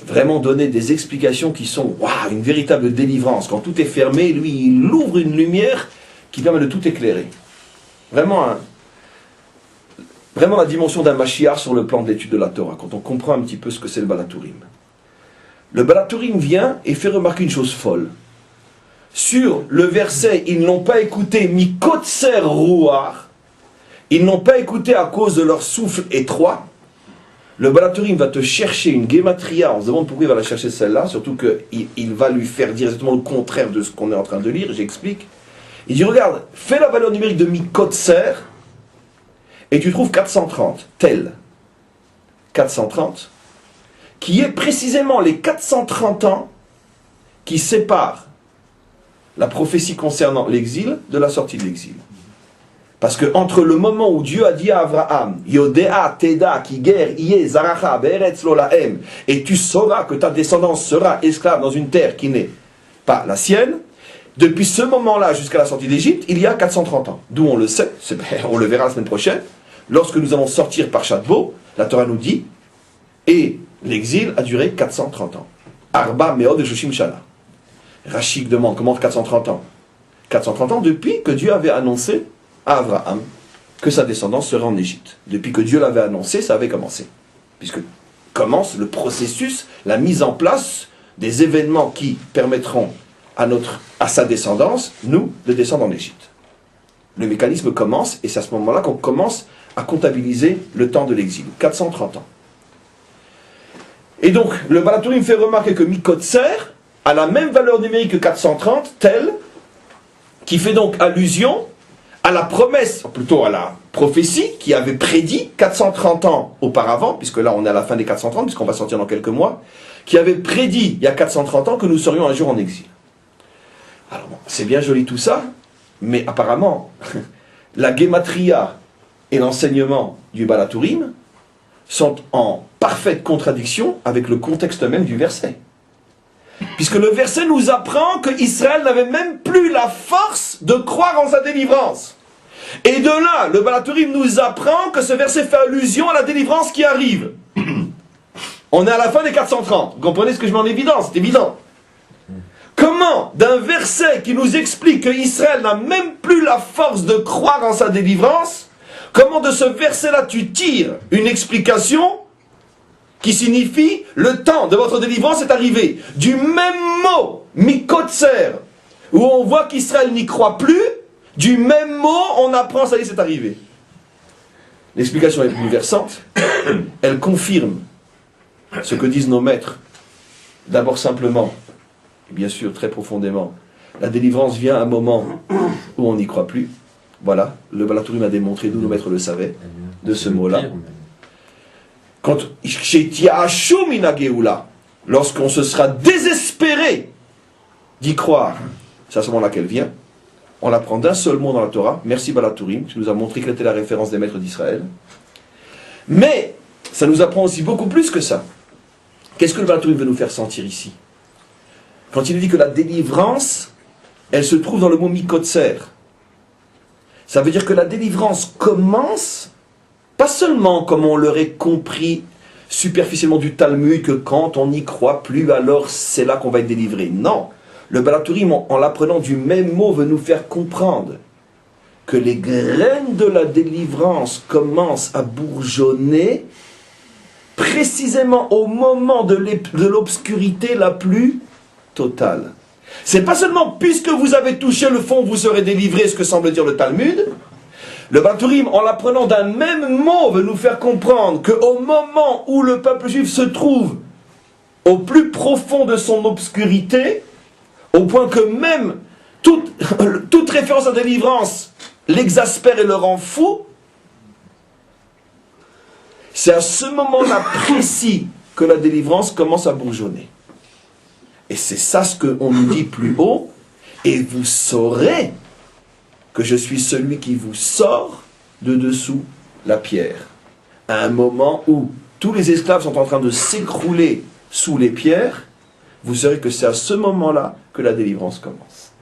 vraiment donner des explications qui sont une véritable délivrance. Quand tout est fermé, lui, il ouvre une lumière qui permet de tout éclairer. Vraiment la dimension d'un Mashiach sur le plan de l'étude de la Torah, quand on comprend un petit peu ce que c'est le Balatourim. Le Balatourim vient et fait remarquer une chose folle. Sur le verset, ils n'ont pas écouté Mikotser Ruach, ils n'ont pas écouté à cause de leur souffle étroit. Le Balatourim va te chercher une gématria, on se demande pourquoi il va la chercher celle-là, surtout qu'il va lui faire dire exactement le contraire de ce qu'on est en train de lire, j'explique. Il dit, regarde, fais la valeur numérique de Mikotser, et tu trouves 430, tel. 430, qui est précisément les 430 ans qui séparent la prophétie concernant l'exil de la sortie de l'exil. Parce que entre le moment où Dieu a dit à Abraham, Yodea Teda Kiger Iye Zaracha Beretz Lolahem, et tu sauras que ta descendance sera esclave dans une terre qui n'est pas la sienne, depuis ce moment-là jusqu'à la sortie d'Égypte, il y a 430 ans. D'où on le sait, on le verra la semaine prochaine, lorsque nous allons sortir par Shadbo, la Torah nous dit, et l'exil a duré 430 ans. Arba Meod Joshim Shana. Rachid demande, comment 430 ans? 430 ans depuis que Dieu avait annoncé à Abraham que sa descendance serait en Égypte. Depuis que Dieu l'avait annoncé, ça avait commencé. Puisque commence le processus, la mise en place des événements qui permettront à sa descendance, nous, de descendre en Égypte. Le mécanisme commence, et c'est à ce moment-là qu'on commence à comptabiliser le temps de l'exil. 430 ans. Et donc, le Balatourim fait remarquer que Mikotser, a la même valeur numérique que 430, tel, qui fait donc allusion à la promesse, plutôt à la prophétie qui avait prédit 430 ans auparavant, puisque là on est à la fin des 430, puisqu'on va sortir dans quelques mois, qui avait prédit il y a 430 ans que nous serions un jour en exil. Alors bon, c'est bien joli tout ça, mais apparemment, la guématria et l'enseignement du Baal HaTurim sont en parfaite contradiction avec le contexte même du verset. Puisque le verset nous apprend que Israël n'avait même plus la force de croire en sa délivrance. Et de là, le Baal HaTurim nous apprend que ce verset fait allusion à la délivrance qui arrive. On est à la fin des 430. Vous comprenez ce que je mets en évidence? C'est évident. Comment, d'un verset qui nous explique que Israël n'a même plus la force de croire en sa délivrance, comment de ce verset-là tu tires une explication qui signifie le temps de votre délivrance est arrivé? Du même mot, mikotser, où on voit qu'Israël n'y croit plus, du même mot, on apprend, ça y est, c'est arrivé. L'explication est plus versante. Elle confirme ce que disent nos maîtres. D'abord simplement, et bien sûr très profondément, la délivrance vient à un moment où on n'y croit plus. Voilà, le Baal HaTurim a démontré, nous nos maîtres le savaient, de ce mot-là. Quand lorsqu'on se sera désespéré d'y croire, c'est à ce moment-là qu'elle vient. On l'apprend d'un seul mot dans la Torah. Merci Baal HaTurim, qui nous a montré quelle était la référence des maîtres d'Israël. Mais ça nous apprend aussi beaucoup plus que ça. Qu'est-ce que le Baal HaTurim veut nous faire sentir ici? Quand il dit que la délivrance, elle se trouve dans le mot mikotser. Ça veut dire que la délivrance commence, pas seulement comme on l'aurait compris superficiellement du Talmud, que quand on n'y croit plus, alors c'est là qu'on va être délivré. Non, le Baal HaTurim, en l'apprenant du même mot, veut nous faire comprendre que les graines de la délivrance commencent à bourgeonner précisément au moment de l'obscurité la plus totale. C'est pas seulement puisque vous avez touché le fond, vous serez délivré, ce que semble dire le Talmud. Le Baal HaTurim, en l'apprenant d'un même mot, veut nous faire comprendre qu'au moment où le peuple juif se trouve au plus profond de son obscurité, au point que même toute référence à la délivrance l'exaspère et le rend fou, c'est à ce moment-là précis que la délivrance commence à bourgeonner. Et c'est ça ce qu'on nous dit plus haut. Et vous saurez que je suis celui qui vous sort de dessous la pierre. À un moment où tous les esclaves sont en train de s'écrouler sous les pierres, vous saurez que c'est à ce moment-là que la délivrance commence.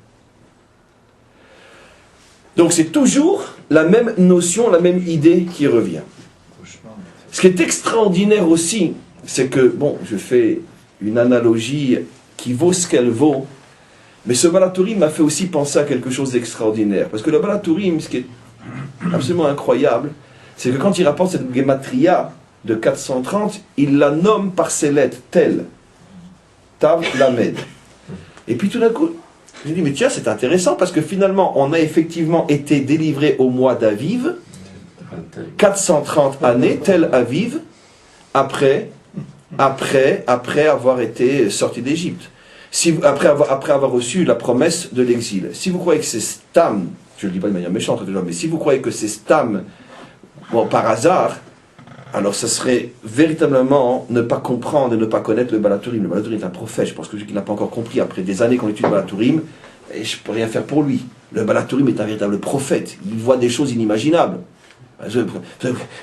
Donc c'est toujours la même notion, la même idée qui revient. Ce qui est extraordinaire aussi, c'est que, bon, je fais une analogie qui vaut ce qu'elle vaut, mais ce Baal HaTurim m'a fait aussi penser à quelque chose d'extraordinaire. Parce que le Baal HaTurim, ce qui est absolument incroyable, c'est que quand il rapporte cette Gematria de 430, il la nomme par ses lettres, telles, Tav, Lamed. Et puis tout d'un coup, je me dis, mais tiens, c'est intéressant, parce que finalement, on a effectivement été délivré au mois d'Aviv, 430 années, tel Aviv, après avoir été sorti d'Égypte. Après avoir reçu la promesse de l'exil. Si vous croyez que c'est Stam, je ne le dis pas de manière méchante, mais si vous croyez que c'est Stam, bon, par hasard, alors ça serait véritablement ne pas comprendre et ne pas connaître le Baal HaTurim. Le Baal HaTurim est un prophète, je pense que celui qui n'a pas encore compris, après des années qu'on étudie le Baal HaTurim, et je ne peux rien faire pour lui. Le Baal HaTurim est un véritable prophète, il voit des choses inimaginables.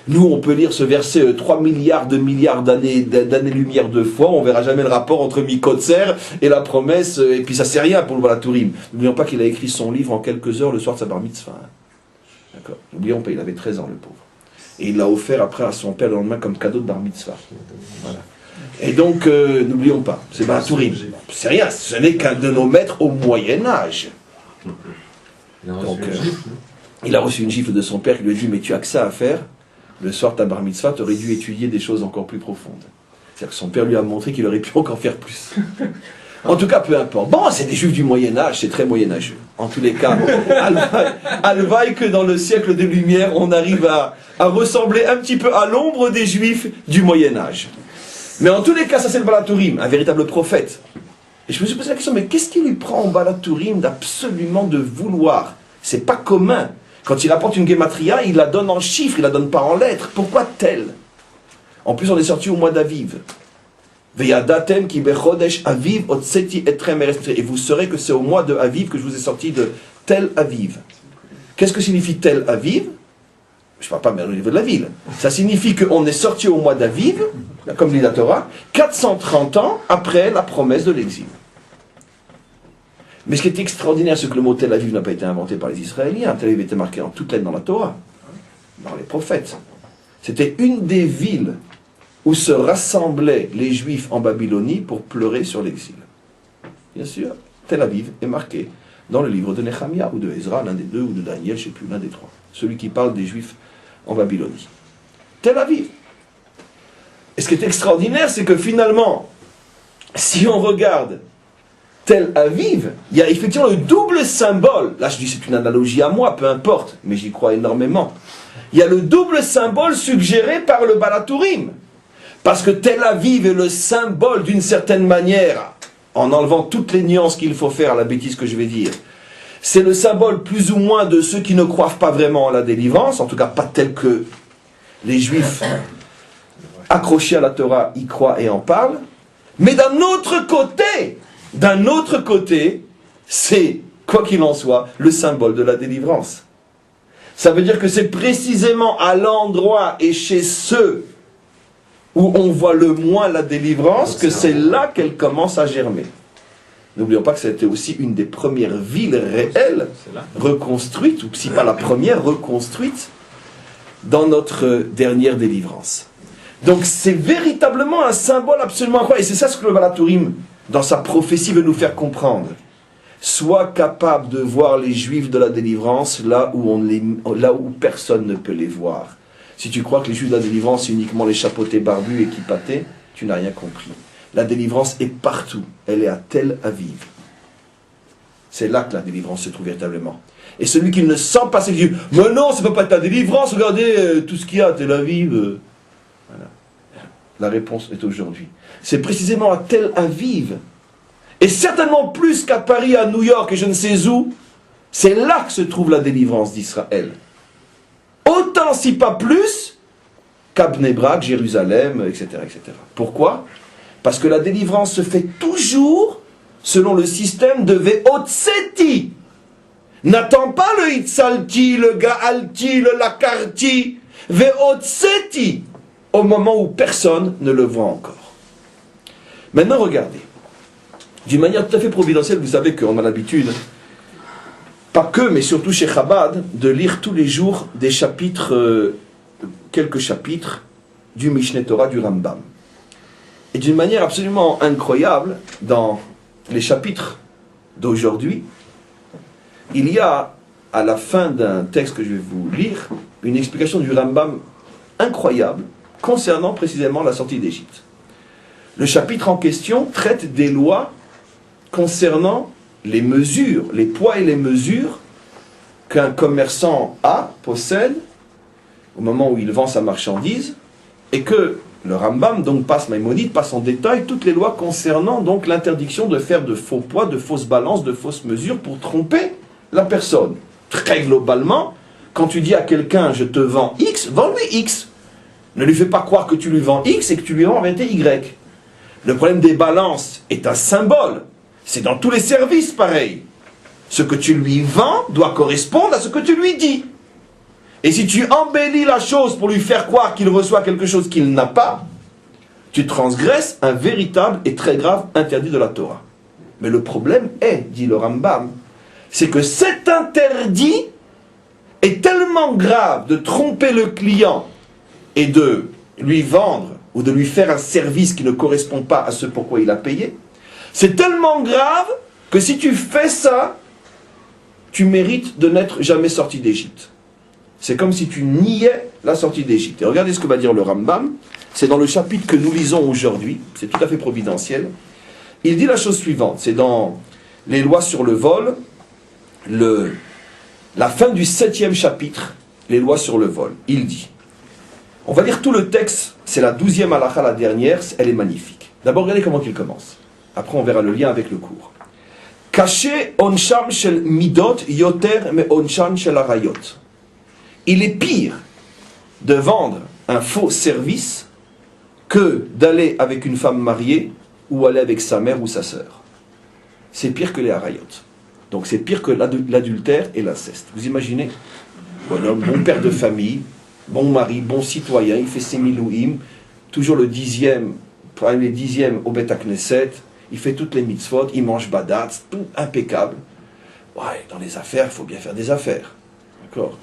Nous, on peut lire ce verset 3 milliards d'années-lumière de fois, on ne verra jamais le rapport entre Mikotser et la promesse, et puis ça c'est rien pour le Baal HaTurim. N'oublions pas qu'il a écrit son livre en quelques heures le soir de sa bar mitzvah. D'accord. N'oublions pas, il avait 13 ans le pauvre. Et il l'a offert après à son père le lendemain comme cadeau de bar mitzvah. Voilà. Et donc, n'oublions pas, c'est Baal HaTurim. C'est rien, ce n'est qu'un de nos maîtres au Moyen-Âge. Donc, il a reçu une gifle de son père qui lui a dit « Mais tu as que ça à faire, le soir de ta bar mitzvah, tu aurais dû étudier des choses encore plus profondes. » C'est-à-dire que son père lui a montré qu'il aurait pu encore faire plus. En tout cas, peu importe. Bon, c'est des juifs du Moyen-Âge, c'est très moyenâgeux. En tous les cas, alvaï que dans le siècle des Lumières, on arrive à ressembler un petit peu à l'ombre des juifs du Moyen-Âge. Mais en tous les cas, ça c'est le Baal HaTurim, un véritable prophète. Et je me suis posé la question, mais qu'est-ce qui lui prend en Balatourim d'absolument de vouloir? C'est pas commun. Quand il rapporte une Gematria, il la donne en chiffres, il la donne pas en lettres. Pourquoi tel? En plus, on est sorti au mois d'Aviv. Veyadatem ki bechodesh Aviv otseti etrem erestre. Et vous saurez que c'est au mois de Aviv que je vous ai sorti de Tel Aviv. Qu'est-ce que signifie Tel Aviv? Je ne parle pas mais au niveau de la ville. Ça signifie qu'on est sorti au mois d'Aviv, comme dit la Torah, 430 ans après la promesse de l'exil. Mais ce qui est extraordinaire, c'est que le mot Tel Aviv n'a pas été inventé par les Israéliens. Tel Aviv était marqué en toutes lettres dans la Torah, dans les prophètes. C'était une des villes où se rassemblaient les Juifs en Babylonie pour pleurer sur l'exil. Bien sûr, Tel Aviv est marqué dans le livre de Nehemia ou de Ezra, l'un des deux, ou de Daniel, je ne sais plus, l'un des trois. Celui qui parle des Juifs en Babylonie. Tel Aviv. Et ce qui est extraordinaire, c'est que finalement, si on regarde Tel Aviv, il y a effectivement le double symbole. Là, je dis c'est une analogie à moi, peu importe, mais j'y crois énormément. Il y a le double symbole suggéré par le Balatourim. Parce que Tel Aviv est le symbole d'une certaine manière, en enlevant toutes les nuances qu'il faut faire à la bêtise que je vais dire. C'est le symbole plus ou moins de ceux qui ne croient pas vraiment à la délivrance, en tout cas pas tel que les Juifs accrochés à la Torah y croient et en parlent. Mais d'un autre côté, c'est, quoi qu'il en soit, le symbole de la délivrance. Ça veut dire que c'est précisément à l'endroit et chez ceux où on voit le moins la délivrance que c'est là qu'elle commence à germer. N'oublions pas que c'était aussi une des premières villes réelles reconstruites, ou si pas la première, reconstruite dans notre dernière délivrance. Donc c'est véritablement un symbole absolument incroyable. Et c'est ça ce que le Balatourim, dans sa prophétie, veut nous faire comprendre. Sois capable de voir les Juifs de la délivrance là où personne ne peut les voir. Si tu crois que les Juifs de la délivrance, c'est uniquement les chapeautés barbus et qui pâtaient, tu n'as rien compris. La délivrance est partout. Elle est à Tel Aviv. C'est là que la délivrance se trouve véritablement. Et celui qui ne sent pas, c'est qui dit, mais non, ça ne peut pas être la délivrance, regardez tout ce qu'il y a à Tel Aviv. Voilà. La réponse est aujourd'hui. C'est précisément à Tel Aviv. Et certainement plus qu'à Paris, à New York et je ne sais où. C'est là que se trouve la délivrance d'Israël. Autant, si pas plus, qu'à Bnei Brak, Jérusalem, etc., etc. Pourquoi? Parce que la délivrance se fait toujours selon le système de Ve'otseti. N'attends pas le Itzalti, le Ga'alti, le Lakarti. Ve'otseti. Au moment où personne ne le voit encore. Maintenant, regardez. D'une manière tout à fait providentielle, vous savez qu'on a l'habitude, pas que, mais surtout chez Chabad, de lire tous les jours des chapitres, quelques chapitres du Mishneh Torah du Rambam. Et d'une manière absolument incroyable, dans les chapitres d'aujourd'hui, il y a, à la fin d'un texte que je vais vous lire, une explication du Rambam incroyable concernant précisément la sortie d'Égypte. Le chapitre en question traite des lois concernant les mesures, les poids et les mesures qu'un commerçant possède au moment où il vend sa marchandise, et que le Rambam donc Maïmonide passe en détail toutes les lois concernant donc l'interdiction de faire de faux poids, de fausses balances, de fausses mesures pour tromper la personne. Très globalement, quand tu dis à quelqu'un je te vends X, vends-lui X. Ne lui fais pas croire que tu lui vends X et que tu lui vends en vérité Y. Le problème des balances est un symbole. C'est dans tous les services pareil. Ce que tu lui vends doit correspondre à ce que tu lui dis. Et si tu embellis la chose pour lui faire croire qu'il reçoit quelque chose qu'il n'a pas, tu transgresses un véritable et très grave interdit de la Torah. Mais le problème est, dit le Rambam, c'est que cet interdit est tellement grave de tromper le client et de lui vendre ou de lui faire un service qui ne correspond pas à ce pourquoi il a payé. C'est tellement grave que si tu fais ça, tu mérites de n'être jamais sorti d'Égypte. C'est comme si tu niais la sortie d'Égypte. Et regardez ce que va dire le Rambam. C'est dans le chapitre que nous lisons aujourd'hui. C'est tout à fait providentiel. Il dit la chose suivante. C'est dans les lois sur le vol, la fin du 7e chapitre, les lois sur le vol. Il dit, on va lire tout le texte, c'est la 12e halakha, la dernière, elle est magnifique. D'abord, regardez comment il commence. Après, on verra le lien avec le cours. Caché onsham shel midot yoter me onshan shel arayot. Il est pire de vendre un faux service que d'aller avec une femme mariée ou aller avec sa mère ou sa sœur. C'est pire que les arayot. Donc c'est pire que l'adultère et l'inceste. Vous imaginez? Bon homme, bon père de famille, bon mari, bon citoyen, il fait ses milouim, toujours les dixièmes au Bet Knesset, il fait toutes les mitzvot, il mange badat, tout impeccable. Ouais, dans les affaires, il faut bien faire des affaires. D'accord?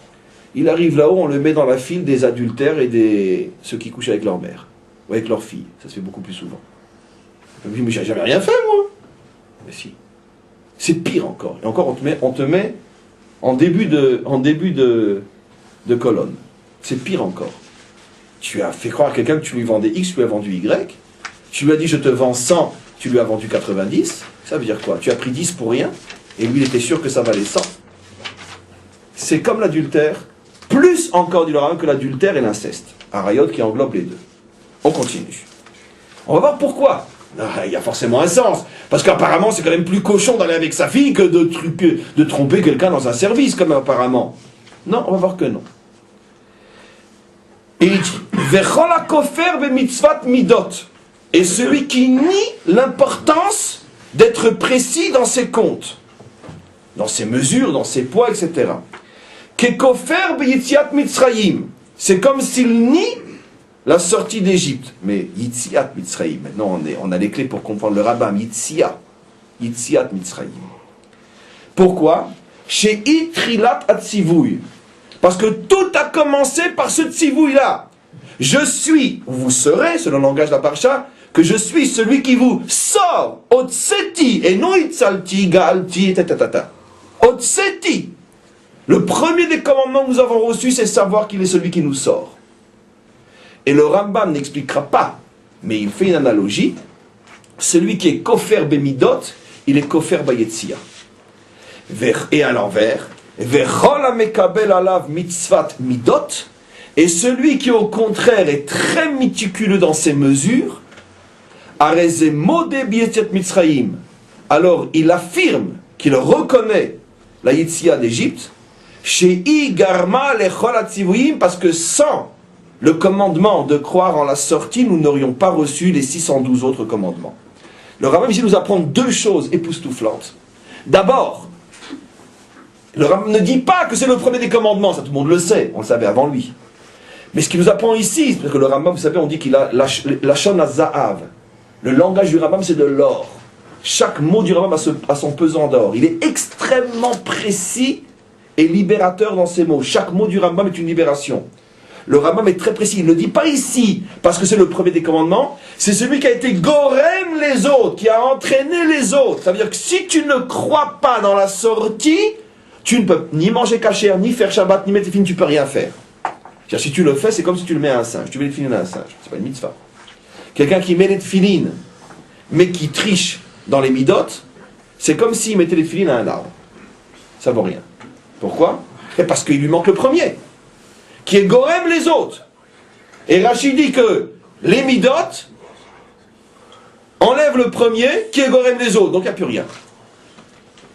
Il arrive là-haut, on le met dans la file des adultères et ceux qui couchent avec leur mère, ou avec leur fille. Ça se fait beaucoup plus souvent. Oui, mais j'avais rien fait, moi. Mais si. C'est pire encore. Et encore, on te met en début de colonne. C'est pire encore. Tu as fait croire à quelqu'un que tu lui vendais X, tu lui as vendu Y. Tu lui as dit je te vends 100, tu lui as vendu 90. Ça veut dire quoi? Tu as pris 10 pour rien, et lui il était sûr que ça valait 100. C'est comme l'adultère, plus encore du Rambam que l'adultère et l'inceste. Arayot qui englobe les deux. On continue. On va voir pourquoi. Il y a forcément un sens. Parce qu'apparemment, c'est quand même plus cochon d'aller avec sa fille que de tromper quelqu'un dans un service, comme apparemment. Non, on va voir que non. Et il dit, Vechol hakofer b'mitzvat midot. Et celui qui nie l'importance d'être précis dans ses comptes, dans ses mesures, dans ses poids, etc. Kekofer b'yitziat mitzrayim. C'est comme s'il nie la sortie d'Égypte. Mais Yitziat Mitzrayim, maintenant on a les clés pour comprendre le rabbin. Yitziat Mitzrayim. Pourquoi? Chez Itrilat Atzivouy. Parce que tout a commencé par ce tzivouy-là. Je suis, ou vous serez, selon le langage de la Parsha, que je suis celui qui vous sort. Otseti, et non Itzalti, Gaalti, tatatata. Otseti. Le premier des commandements que nous avons reçus, c'est savoir qu'il est celui qui nous sort. Et le Rambam n'expliquera pas, mais il fait une analogie. Celui qui est kofer bemidot, il est kofer bayetzia. Et à l'envers, vechol hamekabel alav mitzvat midot, et celui qui au contraire est très méticuleux dans ses mesures, areze modé bietzet mitzrayim. Alors il affirme qu'il reconnaît la Yitzia d'Égypte, chez I garma lechol atzivuyim, parce que sans le commandement de croire en la sortie, nous n'aurions pas reçu les 612 autres commandements. Le Rambam ici nous apprend deux choses époustouflantes. D'abord, le Rambam ne dit pas que c'est le premier des commandements, ça tout le monde le sait, on le savait avant lui. Mais ce qu'il nous apprend ici, parce que le Rambam, vous savez, on dit qu'il a lachon ha-zahav. Le langage du Rambam, c'est de l'or. Chaque mot du Rambam a son pesant d'or. Il est extrêmement précis et libérateur dans ses mots. Chaque mot du Rambam est une libération. Le Rambam est très précis. Il ne le dit pas ici parce que c'est le premier des commandements. C'est celui qui a été gorem les autres, qui a entraîné les autres. Ça veut dire que si tu ne crois pas dans la sortie, tu ne peux ni manger kasher, ni faire Shabbat, ni mettre les filines, tu ne peux rien faire. C'est-à-dire, si tu le fais, c'est comme si tu le mets à un singe. Tu mets les filines à un singe. C'est pas une mitzvah. Quelqu'un qui met les filines, mais qui triche dans les midot, c'est comme s'il mettait les filines à un arbre. Ça vaut rien. Pourquoi? Parce qu'il lui manque le premier, qui est gorem les autres. Et Rachid dit que les midot enlèvent le premier, qui est gorem les autres. Donc il n'y a plus rien.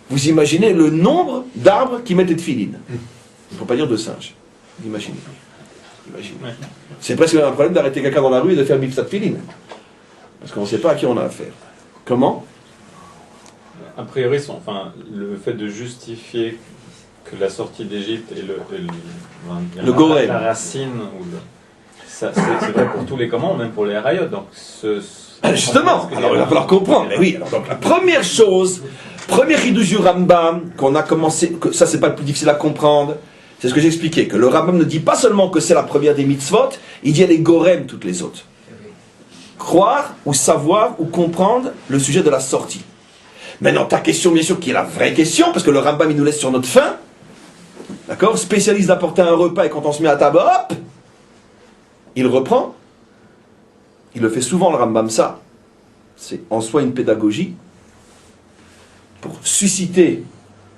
Vous imaginez le nombre d'arbres qui mettent des filines. Il ne faut pas dire de singes. Imaginez. C'est presque un problème d'arrêter quelqu'un dans la rue et de faire mitzvah de filine. Parce qu'on ne sait pas à qui on a affaire. Comment? A priori, le fait de justifier que la sortie d'Égypte est le gorem, la racine, c'est vrai pour tous les commandements, même pour les harayot. Donc, justement, alors il va falloir comprendre. Mais oui, alors, donc, la première chose, premier chidouche du Rambam, qu'on a commencé, que ça c'est pas le plus difficile à comprendre, c'est ce que j'expliquais, que le Rambam ne dit pas seulement que c'est la première des mitzvot, il dit elle est gorem toutes les autres. Croire ou savoir ou comprendre le sujet de la sortie. Maintenant, ta question, bien sûr, qui est la vraie question, parce que le Rambam il nous laisse sur notre faim, d'accord, spécialiste d'apporter un repas et quand on se met à table, hop, il reprend. Il le fait souvent, le Rambam, ça. C'est en soi une pédagogie pour susciter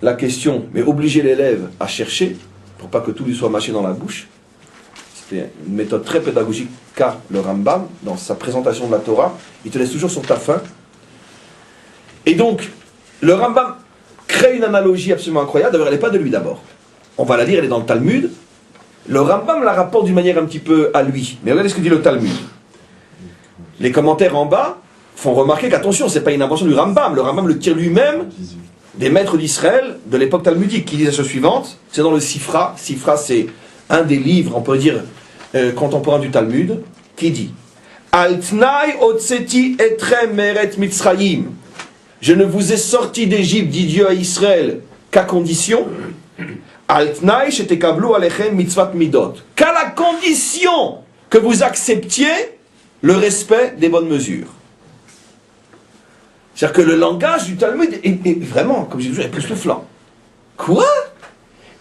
la question, mais obliger l'élève à chercher, pour pas que tout lui soit mâché dans la bouche. C'était une méthode très pédagogique, car le Rambam, dans sa présentation de la Torah, il te laisse toujours sur ta faim. Et donc, le Rambam crée une analogie absolument incroyable. D'ailleurs, elle n'est pas de lui d'abord. On va la lire, elle est dans le Talmud. Le Rambam la rapporte d'une manière un petit peu à lui. Mais regardez ce que dit le Talmud. Les commentaires en bas font remarquer qu'attention, ce n'est pas une invention du Rambam. Le Rambam le tire lui-même des maîtres d'Israël de l'époque talmudique, qui disent la chose suivante. C'est dans le Sifra. Sifra, c'est un des livres, on peut dire, contemporains du Talmud, qui dit Altnai otseti etrem meret mitzrayim. Je ne vous ai sorti d'Égypte, dit Dieu à Israël, qu'à condition Altnai shetekablu alechem mitzvat midot. Qu'à la condition que vous acceptiez le respect des bonnes mesures. C'est-à-dire que le langage du Talmud est vraiment, comme je dis toujours, époustouflant. Quoi?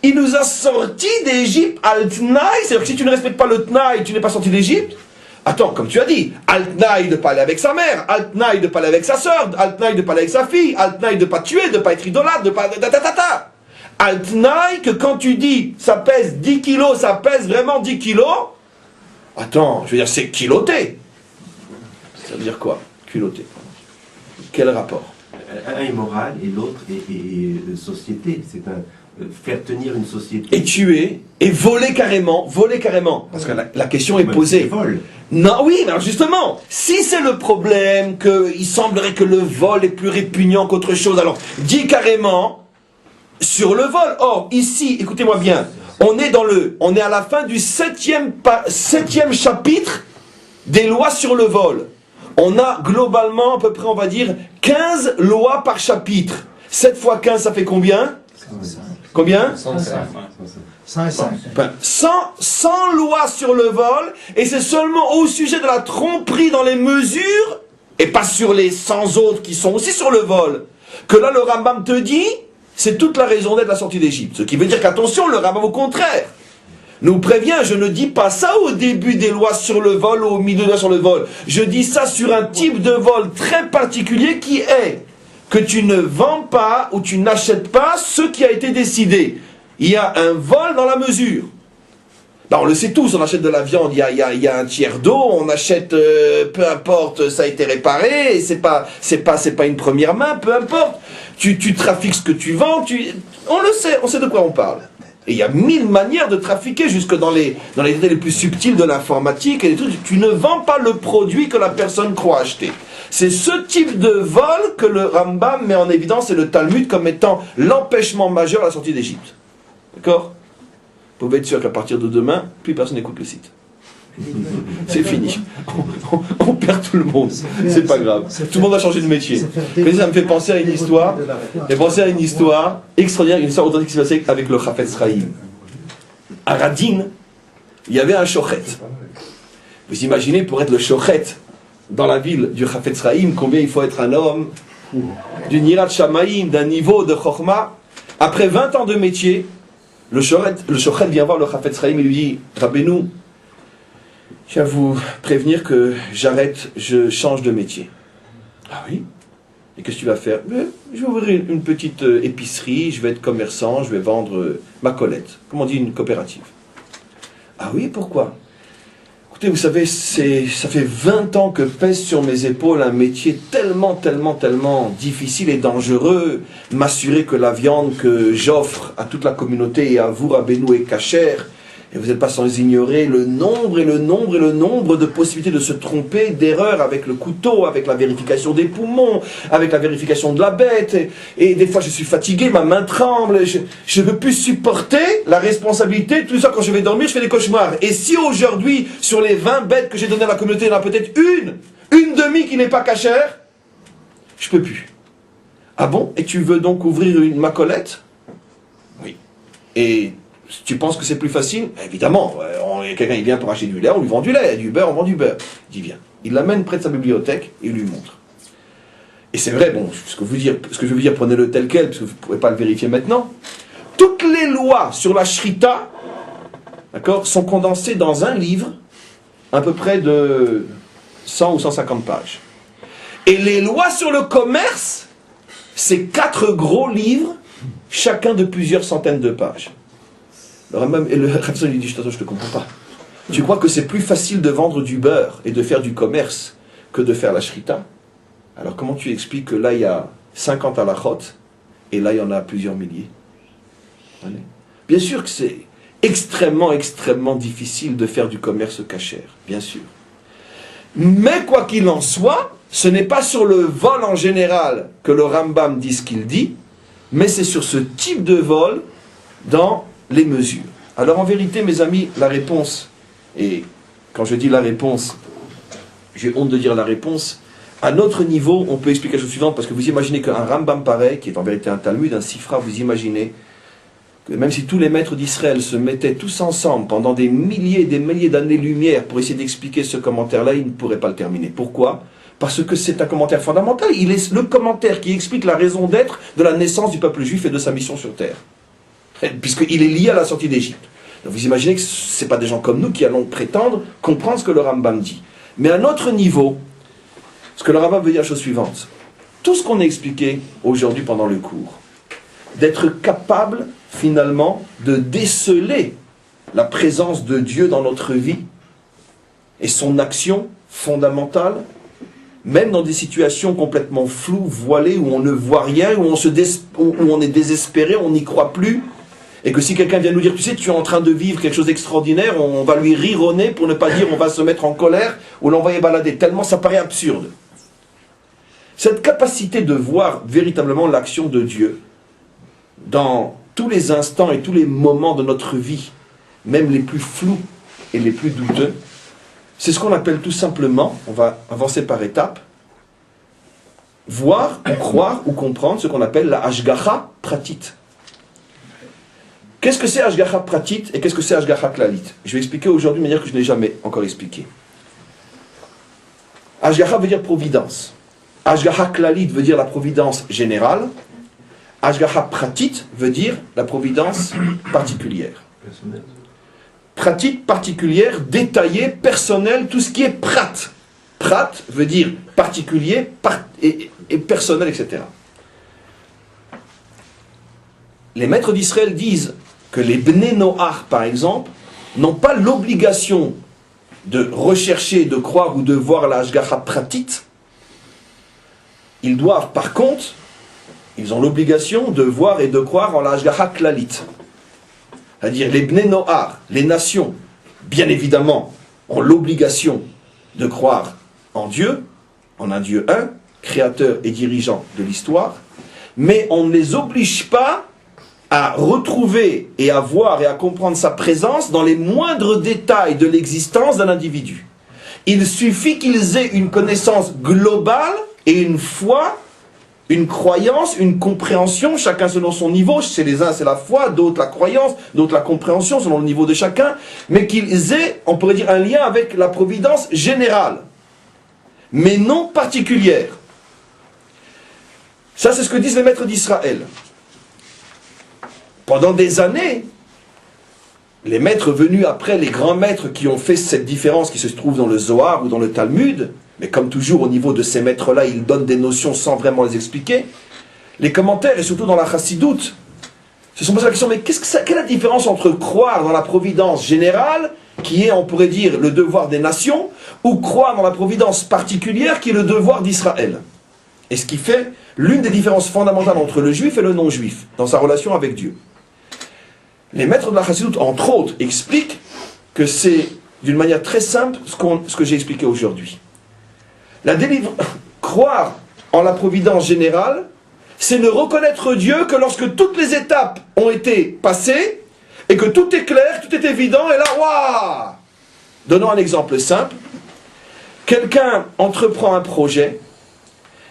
Il nous a sortis d'Égypte al-Tnaï, c'est-à-dire que si tu ne respectes pas le Tnaï, tu n'es pas sorti d'Égypte. Attends, comme tu as dit, al-Tnaï de ne pas aller avec sa mère, al-Tnaï de ne pas aller avec sa soeur, al-Tnaï de ne pas aller avec sa fille, al-Tnaï de ne pas tuer, de ne pas être idolâtre, de ne pas... Al-Tnaï que quand tu dis ça pèse 10 kilos, ça pèse vraiment 10 kilos. Attends, je veux dire, c'est kiloté. Ça veut dire quoi? Culotté. Quel rapport? Un est moral et l'autre est société. C'est un faire tenir une société. Et tuer, et voler carrément. Parce que la question est posée. Vol. Non, oui, alors justement, si c'est le problème qu'il semblerait que le vol est plus répugnant qu'autre chose, alors dis carrément sur le vol. Or, ici, écoutez-moi bien, on est à la fin du septième chapitre des lois sur le vol. On a globalement, à peu près, on va dire, 15 lois par chapitre. 7 fois 15, ça fait combien? Combien? 100 lois sur le vol, et c'est seulement au sujet de la tromperie dans les mesures, et pas sur les 100 autres qui sont aussi sur le vol, que là le Rambam te dit, c'est toute la raison d'être de la sortie d'Égypte. Ce qui veut dire qu'attention, le Rambam au contraire nous prévient, je ne dis pas ça au début des lois sur le vol ou au milieu des lois sur le vol. Je dis ça sur un type de vol très particulier qui est que tu ne vends pas ou tu n'achètes pas ce qui a été décidé. Il y a un vol dans la mesure. Ben, on le sait tous, on achète de la viande, il y a un tiers d'eau, on achète, peu importe, ça a été réparé, c'est pas une première main, peu importe. Tu trafiques ce que tu vends, on le sait, on sait de quoi on parle. Et il y a 1000 manières de trafiquer, jusque dans les détails les plus subtils de l'informatique et des trucs. Tu ne vends pas le produit que la personne croit acheter. C'est ce type de vol que le Rambam met en évidence et le Talmud comme étant l'empêchement majeur à la sortie d'Égypte. D'accord? Vous pouvez être sûr qu'à partir de demain, plus personne n'écoute le site. C'est fini. On perd tout le monde. C'est pas grave. Tout le monde a changé de métier. Mais ça me fait penser à une histoire. J'ai pensé à une histoire extraordinaire, une histoire authentique qui s'est passée avec le Chafetz Chaim. À Radin, il y avait un shochet. Vous imaginez, pour être le shochet dans la ville du Chafetz Chaim, combien il faut être un homme d'une Yirat Shamayim, d'un niveau de Chokhmah. Après 20 ans de métier, le shochet vient voir le Chafetz Chaim et lui dit « Rabbeinu, je viens vous prévenir que j'arrête, je change de métier. » Ah oui? Et qu'est-ce que tu vas faire? Je vais ouvrir une petite épicerie, je vais être commerçant, je vais vendre ma collette. Comme on dit, une coopérative. Ah oui, pourquoi? Écoutez, vous savez, ça fait 20 ans que pèse sur mes épaules un métier tellement difficile et dangereux. M'assurer que la viande que j'offre à toute la communauté et à vous, Rabbeinu, est cachère. Et vous n'êtes pas sans ignorer le nombre de possibilités de se tromper, d'erreurs avec le couteau, avec la vérification des poumons, avec la vérification de la bête. Et des fois, je suis fatigué, ma main tremble. Je ne peux plus supporter la responsabilité. Tout ça, quand je vais dormir, je fais des cauchemars. Et si aujourd'hui, sur les 20 bêtes que j'ai données à la communauté, il y en a peut-être une demi qui n'est pas cachère, je ne peux plus. Ah bon? Et tu veux donc ouvrir ma collette? Oui. Et tu penses que c'est plus facile? Évidemment, quelqu'un il vient pour acheter du lait, on lui vend du lait, du beurre, on vend du beurre. Il dit viens. Il l'amène près de sa bibliothèque et il lui montre. Et c'est vrai, bon, ce que je veux vous dire, prenez-le tel quel, parce que vous ne pouvez pas le vérifier maintenant. Toutes les lois sur la shrita, d'accord, sont condensées dans un livre, à peu près de 100 ou 150 pages. Et les lois sur le commerce, c'est 4 gros livres, chacun de plusieurs centaines de pages. Le Rav lui dit, je te comprends pas. Tu crois que c'est plus facile de vendre du beurre et de faire du commerce que de faire la shrita? Alors comment tu expliques que là il y a 50 halachot, et là il y en a plusieurs milliers. Allez. Bien sûr que c'est extrêmement, extrêmement difficile de faire du commerce cachère, bien sûr. Mais quoi qu'il en soit, ce n'est pas sur le vol en général que le Rambam dit ce qu'il dit, mais c'est sur ce type de vol dans les mesures. Alors en vérité, mes amis, la réponse, et quand je dis la réponse, j'ai honte de dire la réponse, à notre niveau, on peut expliquer la chose suivante, parce que vous imaginez qu'un Rambam pareil, qui est en vérité un Talmud, un Sifra, vous imaginez que même si tous les maîtres d'Israël se mettaient tous ensemble pendant des milliers et des milliers d'années-lumière pour essayer d'expliquer ce commentaire-là, ils ne pourraient pas le terminer. Pourquoi ? Parce que c'est un commentaire fondamental. Il est le commentaire qui explique la raison d'être de la naissance du peuple juif et de sa mission sur terre. Puisqu'il est lié à la sortie d'Égypte. Donc vous imaginez que ce n'est pas des gens comme nous qui allons prétendre comprendre ce que le Rambam dit. Mais à notre niveau, ce que le Rambam veut dire la chose suivante. Tout ce qu'on a expliqué aujourd'hui pendant le cours, d'être capable finalement de déceler la présence de Dieu dans notre vie et son action fondamentale, même dans des situations complètement floues, voilées, où on ne voit rien, où on est désespéré, on n'y croit plus, et que si quelqu'un vient nous dire, tu sais, tu es en train de vivre quelque chose d'extraordinaire, on va lui rire au nez pour ne pas dire on va se mettre en colère ou l'envoyer balader, tellement ça paraît absurde. Cette capacité de voir véritablement l'action de Dieu dans tous les instants et tous les moments de notre vie, même les plus flous et les plus douteux, c'est ce qu'on appelle tout simplement, on va avancer par étapes, voir ou croire ou comprendre ce qu'on appelle la Hashgacha Pratit. Qu'est-ce que c'est Hashgacha Pratit et qu'est-ce que c'est Hashgacha Klalit? Je vais expliquer aujourd'hui de manière que je n'ai jamais encore expliqué. Hashgacha veut dire providence. Hashgacha Klalit veut dire la providence générale. Hashgacha Pratit veut dire la providence particulière. Pratit particulière, détaillée, personnelle, tout ce qui est prat. Prat veut dire particulier et personnel, etc. Les maîtres d'Israël disent que les Bnei Noach, par exemple, n'ont pas l'obligation de rechercher, de croire ou de voir la Hashgacha Pratit. Ils doivent, par contre, ils ont l'obligation de voir et de croire en la Hashgacha Klalit. C'est-à-dire les Bnei Noach, les nations, bien évidemment, ont l'obligation de croire en Dieu, en un Dieu un, créateur et dirigeant de l'histoire, mais on ne les oblige pas à retrouver et à voir et à comprendre sa présence dans les moindres détails de l'existence d'un individu. Il suffit qu'ils aient une connaissance globale et une foi, une croyance, une compréhension, chacun selon son niveau. Chez les uns c'est la foi, d'autres la croyance, d'autres la compréhension selon le niveau de chacun, mais qu'ils aient, on pourrait dire, un lien avec la providence générale, mais non particulière. Ça c'est ce que disent les maîtres d'Israël. Pendant des années, les maîtres venus après, les grands maîtres qui ont fait cette différence qui se trouve dans le Zohar ou dans le Talmud, mais comme toujours au niveau de ces maîtres-là, ils donnent des notions sans vraiment les expliquer. Les commentaires, et surtout dans la Chassidoute, se sont posé la question, mais quelle est la différence entre croire dans la providence générale, qui est, on pourrait dire, le devoir des nations, ou croire dans la providence particulière, qui est le devoir d'Israël? Et ce qui fait l'une des différences fondamentales entre le juif et le non-juif, dans sa relation avec Dieu. Les maîtres de la Chassidoute, entre autres, expliquent que c'est, d'une manière très simple, ce que j'ai expliqué aujourd'hui. Croire en la providence générale, c'est ne reconnaître Dieu que lorsque toutes les étapes ont été passées et que tout est clair, tout est évident, et là, waouh! Donnons un exemple simple. Quelqu'un entreprend un projet,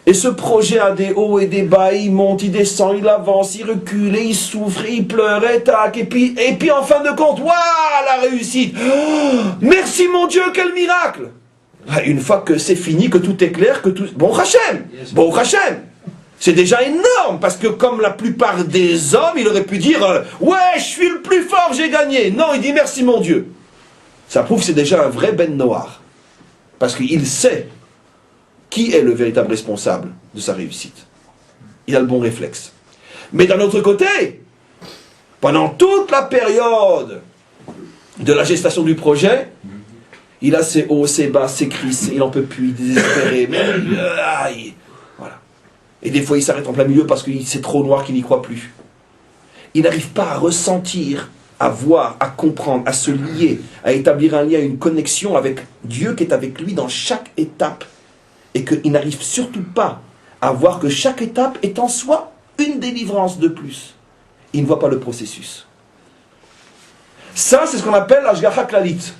et ce projet a des hauts et des bas, il monte, il descend, il avance, il recule, et il souffre, et il pleure, et tac, et puis en fin de compte, waouh, la réussite! Oh, merci mon Dieu, quel miracle! Une fois que c'est fini, que tout est clair, que tout... Bon Hachem! Bon Hachem! C'est déjà énorme, parce que comme la plupart des hommes, il aurait pu dire ouais, je suis le plus fort, j'ai gagné. Non, il dit merci mon Dieu. Ça prouve que c'est déjà un vrai Ben Noir. Parce qu'il sait qui est le véritable responsable de sa réussite. Il a le bon réflexe. Mais d'un autre côté, pendant toute la période de la gestation du projet, il a ses hauts, ses bas, ses crises, il n'en peut plus, il est désespéré. Voilà. Et des fois, il s'arrête en plein milieu parce que c'est trop noir qu'il n'y croit plus. Il n'arrive pas à ressentir, à voir, à comprendre, à se lier, à établir un lien, une connexion avec Dieu qui est avec lui dans chaque étape. Et qu'il n'arrive surtout pas à voir que chaque étape est en soi une délivrance de plus. Il ne voit pas le processus. Ça, c'est ce qu'on appelle l'Ashgacha Klalit.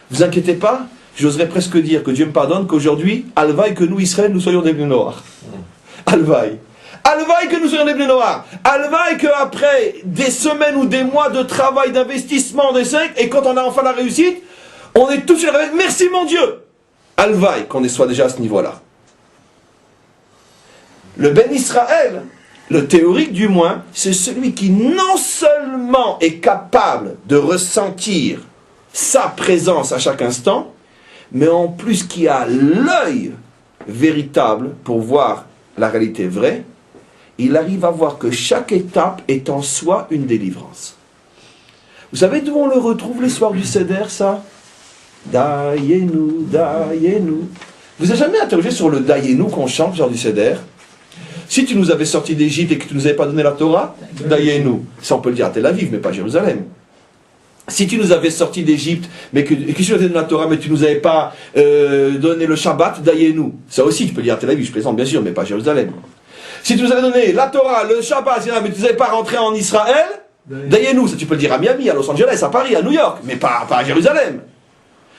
Vous inquiétez pas, j'oserais presque dire que Dieu me pardonne qu'aujourd'hui, Alvaï que nous, Israël, nous soyons des bleus noirs. Alvaï. Alvaï que nous soyons des bleus noirs. Alvaï qu'après des semaines ou des mois de travail, d'investissement, d'essai, et quand on a enfin la réussite, on est tout de suite avec merci mon Dieu. Alvaï qu'on soit déjà à ce niveau-là. Le Ben Israël, le théorique du moins, c'est celui qui non seulement est capable de ressentir sa présence à chaque instant, mais en plus qui a l'œil véritable pour voir la réalité vraie, il arrive à voir que chaque étape est en soi une délivrance. Vous savez d'où on le retrouve les soirs du Seder, ça? Dayenu, Dayenu. Vous n'avez jamais interrogé sur le Dayenu qu'on chante lors du Seder? Si tu nous avais sortis d'Égypte et que tu nous avais pas donné la Torah, Dayenu. Ça on peut le dire à Tel Aviv, mais pas à Jérusalem. Si tu nous avais sortis d'Égypte, mais que tu nous avais donné la Torah, mais tu nous avais pas donné le Shabbat, Dayenu. Ça aussi, tu peux le dire à Tel Aviv, je plaisante bien sûr, mais pas à Jérusalem. Si tu nous avais donné la Torah, le Shabbat, mais tu nous avais pas rentré en Israël, Dayenu. Ça tu peux le dire à Miami, à Los Angeles, à Paris, à New York, mais pas à Jérusalem.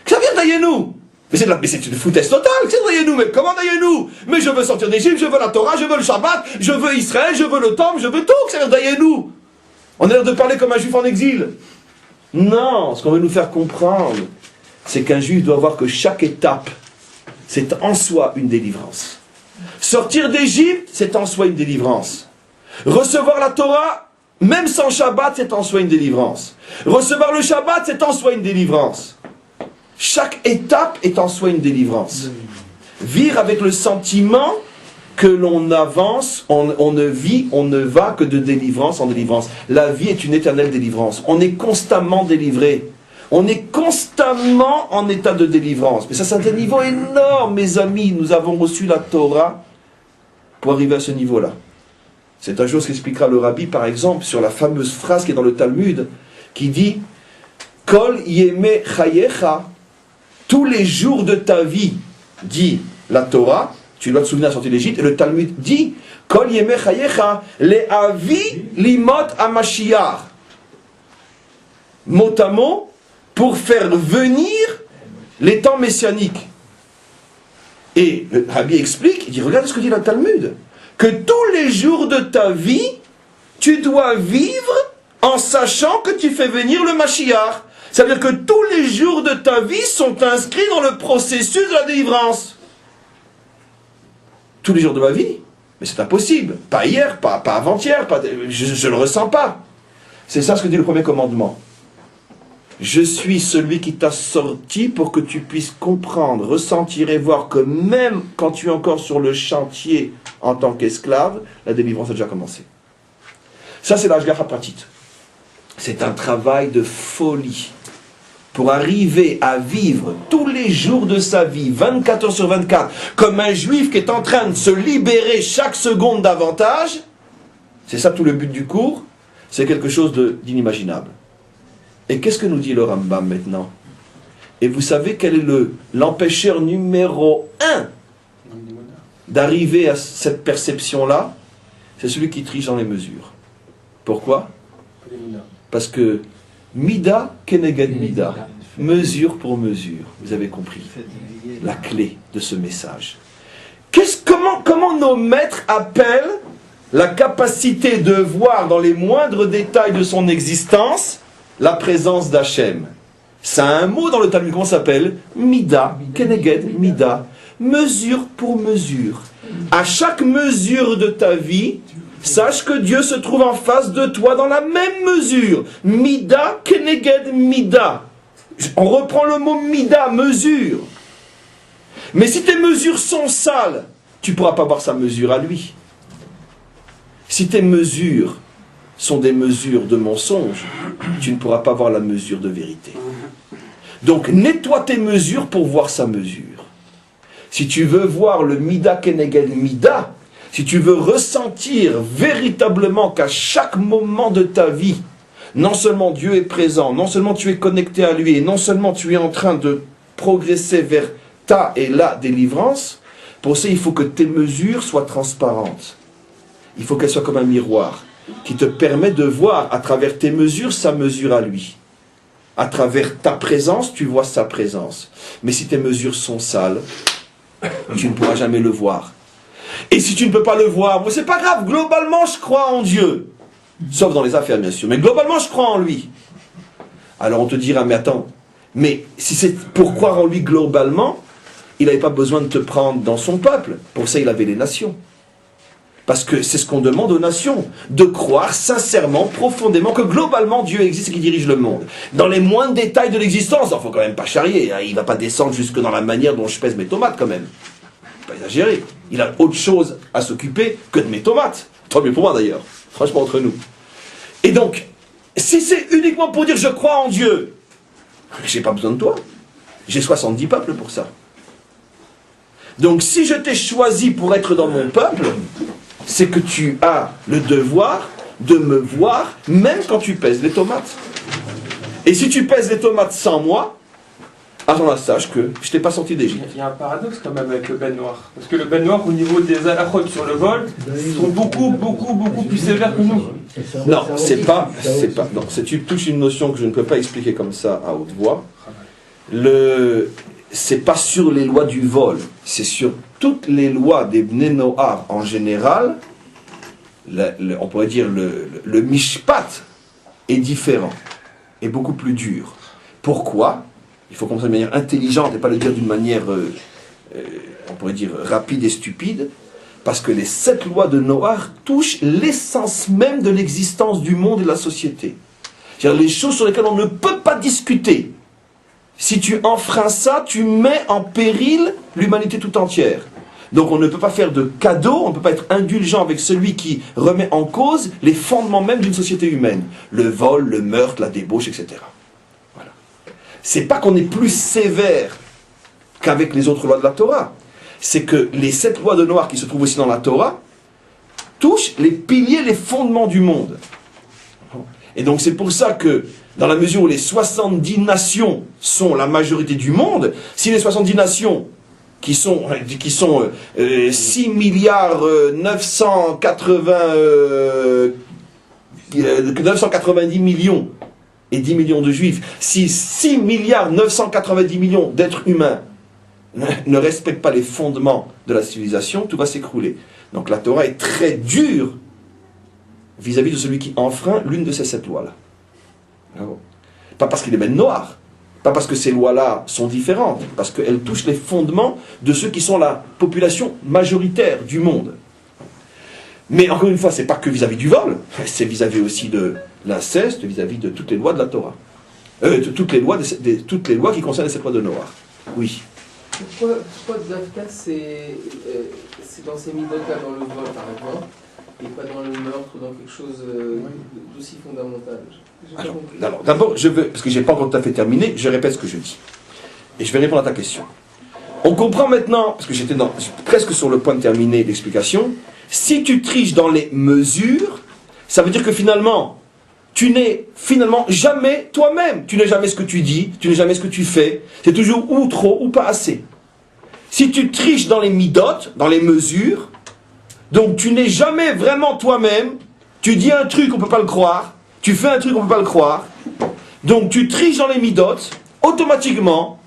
Que ça vient Dayenu. Mais c'est une foutaise totale, c'est Dayenu, mais comment Dayenu? Mais je veux sortir d'Égypte, je veux la Torah, je veux le Shabbat, je veux Israël, je veux le Temple, je veux tout, que ça vient Dayenu. On a l'air de parler comme un juif en exil. Non, ce qu'on veut nous faire comprendre, c'est qu'un juif doit voir que chaque étape, c'est en soi une délivrance. Sortir d'Égypte, c'est en soi une délivrance. Recevoir la Torah, même sans Shabbat, c'est en soi une délivrance. Recevoir le Shabbat, c'est en soi une délivrance. Chaque étape est en soi une délivrance. Vivre avec le sentiment que l'on avance, on ne vit, on ne va que de délivrance en délivrance. La vie est une éternelle délivrance. On est constamment délivré. On est constamment en état de délivrance. Mais ça, c'est un niveau énorme, mes amis. Nous avons reçu la Torah pour arriver à ce niveau-là. C'est une chose qu'expliquera le Rabbi, par exemple, sur la fameuse phrase qui est dans le Talmud, qui dit « Kol yeme chayecha » tous les jours de ta vie, dit la Torah, tu dois te souvenir de la sortie d'Égypte, et le Talmud dit « Kol yeme chayecha le'avi limot hamashiach » mot à mot, pour faire venir les temps messianiques. Et le Rabbi explique, il dit, regarde ce que dit le Talmud, que tous les jours de ta vie, tu dois vivre en sachant que tu fais venir le Mashiach. Ça veut dire que tous les jours de ta vie sont inscrits dans le processus de la délivrance. Tous les jours de ma vie? Mais c'est impossible. Pas hier, pas avant-hier, je ne le ressens pas. C'est ça ce que dit le premier commandement. Je suis celui qui t'a sorti pour que tu puisses comprendre, ressentir et voir que même quand tu es encore sur le chantier en tant qu'esclave, la délivrance a déjà commencé. Ça, c'est l'Ashgacha Pratit. C'est un travail de folie pour arriver à vivre tous les jours de sa vie, 24 heures sur 24, comme un juif qui est en train de se libérer chaque seconde davantage. C'est ça tout le but du cours. C'est quelque chose d'inimaginable. Et qu'est-ce que nous dit le Rambam maintenant? Et vous savez quel est l'empêcheur numéro 1 d'arriver à cette perception-là? C'est celui qui triche dans les mesures. Pourquoi? Parce que Mida keneged Mida, mesure pour mesure. Vous avez compris la clé de ce message. Comment nos maîtres appellent la capacité de voir dans les moindres détails de son existence la présence d'Hachem? C'est un mot dans le Talmud, comment ça s'appelle? Mida, keneged, mida. Mesure pour mesure. À chaque mesure de ta vie, sache que Dieu se trouve en face de toi dans la même mesure. Mida, keneged, mida. On reprend le mot mida, mesure. Mais si tes mesures sont sales, tu ne pourras pas voir sa mesure à lui. Si tes mesures sont des mesures de mensonge, tu ne pourras pas voir la mesure de vérité. Donc nettoie tes mesures pour voir sa mesure. Si tu veux voir le Mida Keneged Mida, si tu veux ressentir véritablement qu'à chaque moment de ta vie, non seulement Dieu est présent, non seulement tu es connecté à lui, et non seulement tu es en train de progresser vers ta et la délivrance, pour ça il faut que tes mesures soient transparentes. Il faut qu'elles soient comme un miroir, qui te permet de voir à travers tes mesures sa mesure à lui. À travers ta présence, tu vois sa présence. Mais si tes mesures sont sales, tu ne pourras jamais le voir. Et si tu ne peux pas le voir, bon, c'est pas grave, globalement je crois en Dieu. Sauf dans les affaires bien sûr, mais globalement je crois en lui. Alors on te dira, mais attends, mais si c'est pour croire en lui globalement, il n'avait pas besoin de te prendre dans son peuple. Pour ça il avait les nations. Parce que c'est ce qu'on demande aux nations, de croire sincèrement, profondément, que globalement Dieu existe et qu'il dirige le monde. Dans les moindres détails de l'existence, il ne faut quand même pas charrier, hein, il ne va pas descendre jusque dans la manière dont je pèse mes tomates quand même. Pas exagérer. Il a autre chose à s'occuper que de mes tomates. Tant mieux pour moi d'ailleurs, franchement entre nous. Et donc, si c'est uniquement pour dire je crois en Dieu, j'ai pas besoin de toi. J'ai 70 peuples pour ça. Donc si je t'ai choisi pour être dans mon peuple, c'est que tu as le devoir de me voir, même quand tu pèses les tomates. Et si tu pèses les tomates sans moi, alors là, sache que je t'ai pas sorti d'Égypte. Il y a un paradoxe quand même avec le ben noir. Parce que le ben noir, au niveau des halachot sur le vol, sont beaucoup plus sévères que nous. Non, non, tu touches une notion que je ne peux pas expliquer comme ça à haute voix. C'est pas sur les lois du vol, c'est sur toutes les lois des Bnei Noar en général. On pourrait dire le mishpat est différent, est beaucoup plus dur. Pourquoi ? Il faut comprendre de manière intelligente et pas le dire d'une manière, on pourrait dire, rapide et stupide, parce que les 7 lois de Noar touchent l'essence même de l'existence du monde et de la société. C'est-à-dire les choses sur lesquelles on ne peut pas discuter. Si tu enfreins ça, tu mets en péril l'humanité tout entière. Donc on ne peut pas faire de cadeaux, on ne peut pas être indulgent avec celui qui remet en cause les fondements même d'une société humaine. Le vol, le meurtre, la débauche, etc. Voilà. C'est pas qu'on est plus sévère qu'avec les autres lois de la Torah. C'est que les 7 lois de Noar qui se trouvent aussi dans la Torah touchent les piliers, les fondements du monde. Et donc c'est pour ça que dans la mesure où les 70 nations sont la majorité du monde, si les 70 nations qui sont 6 milliards 990 millions et 10 millions de juifs, si 6 milliards 990 millions d'êtres humains ne respectent pas les fondements de la civilisation, tout va s'écrouler. Donc la Torah est très dure vis-à-vis de celui qui enfreint l'une de ces 7 lois-là. Pas parce qu'il est ben noir, pas parce que ces lois-là sont différentes, parce qu'elles touchent les fondements de ceux qui sont la population majoritaire du monde. Mais encore une fois, c'est pas que vis-à-vis du vol, c'est vis-à-vis aussi de l'inceste, vis-à-vis de toutes les lois de la Torah. Toutes les lois qui concernent les 7 lois de Noar. Oui. Pourquoi Zavka, c'est dans ces midot-là, dans le vol par exemple, et pas dans le meurtre ou dans quelque chose d'aussi fondamental? Alors, d'abord, parce que je n'ai pas encore tout à fait terminé, je répète ce que je dis. Et je vais répondre à ta question. On comprend maintenant, parce que j'étais presque sur le point de terminer l'explication, si tu triches dans les mesures, ça veut dire que finalement, tu n'es finalement jamais toi-même. Tu n'es jamais ce que tu dis, tu n'es jamais ce que tu fais. C'est toujours ou trop ou pas assez. Si tu triches dans les midot, dans les mesures, donc tu n'es jamais vraiment toi-même, tu dis un truc, on ne peut pas le croire, tu fais un truc, on ne peut pas le croire, donc tu triches dans les midot, automatiquement,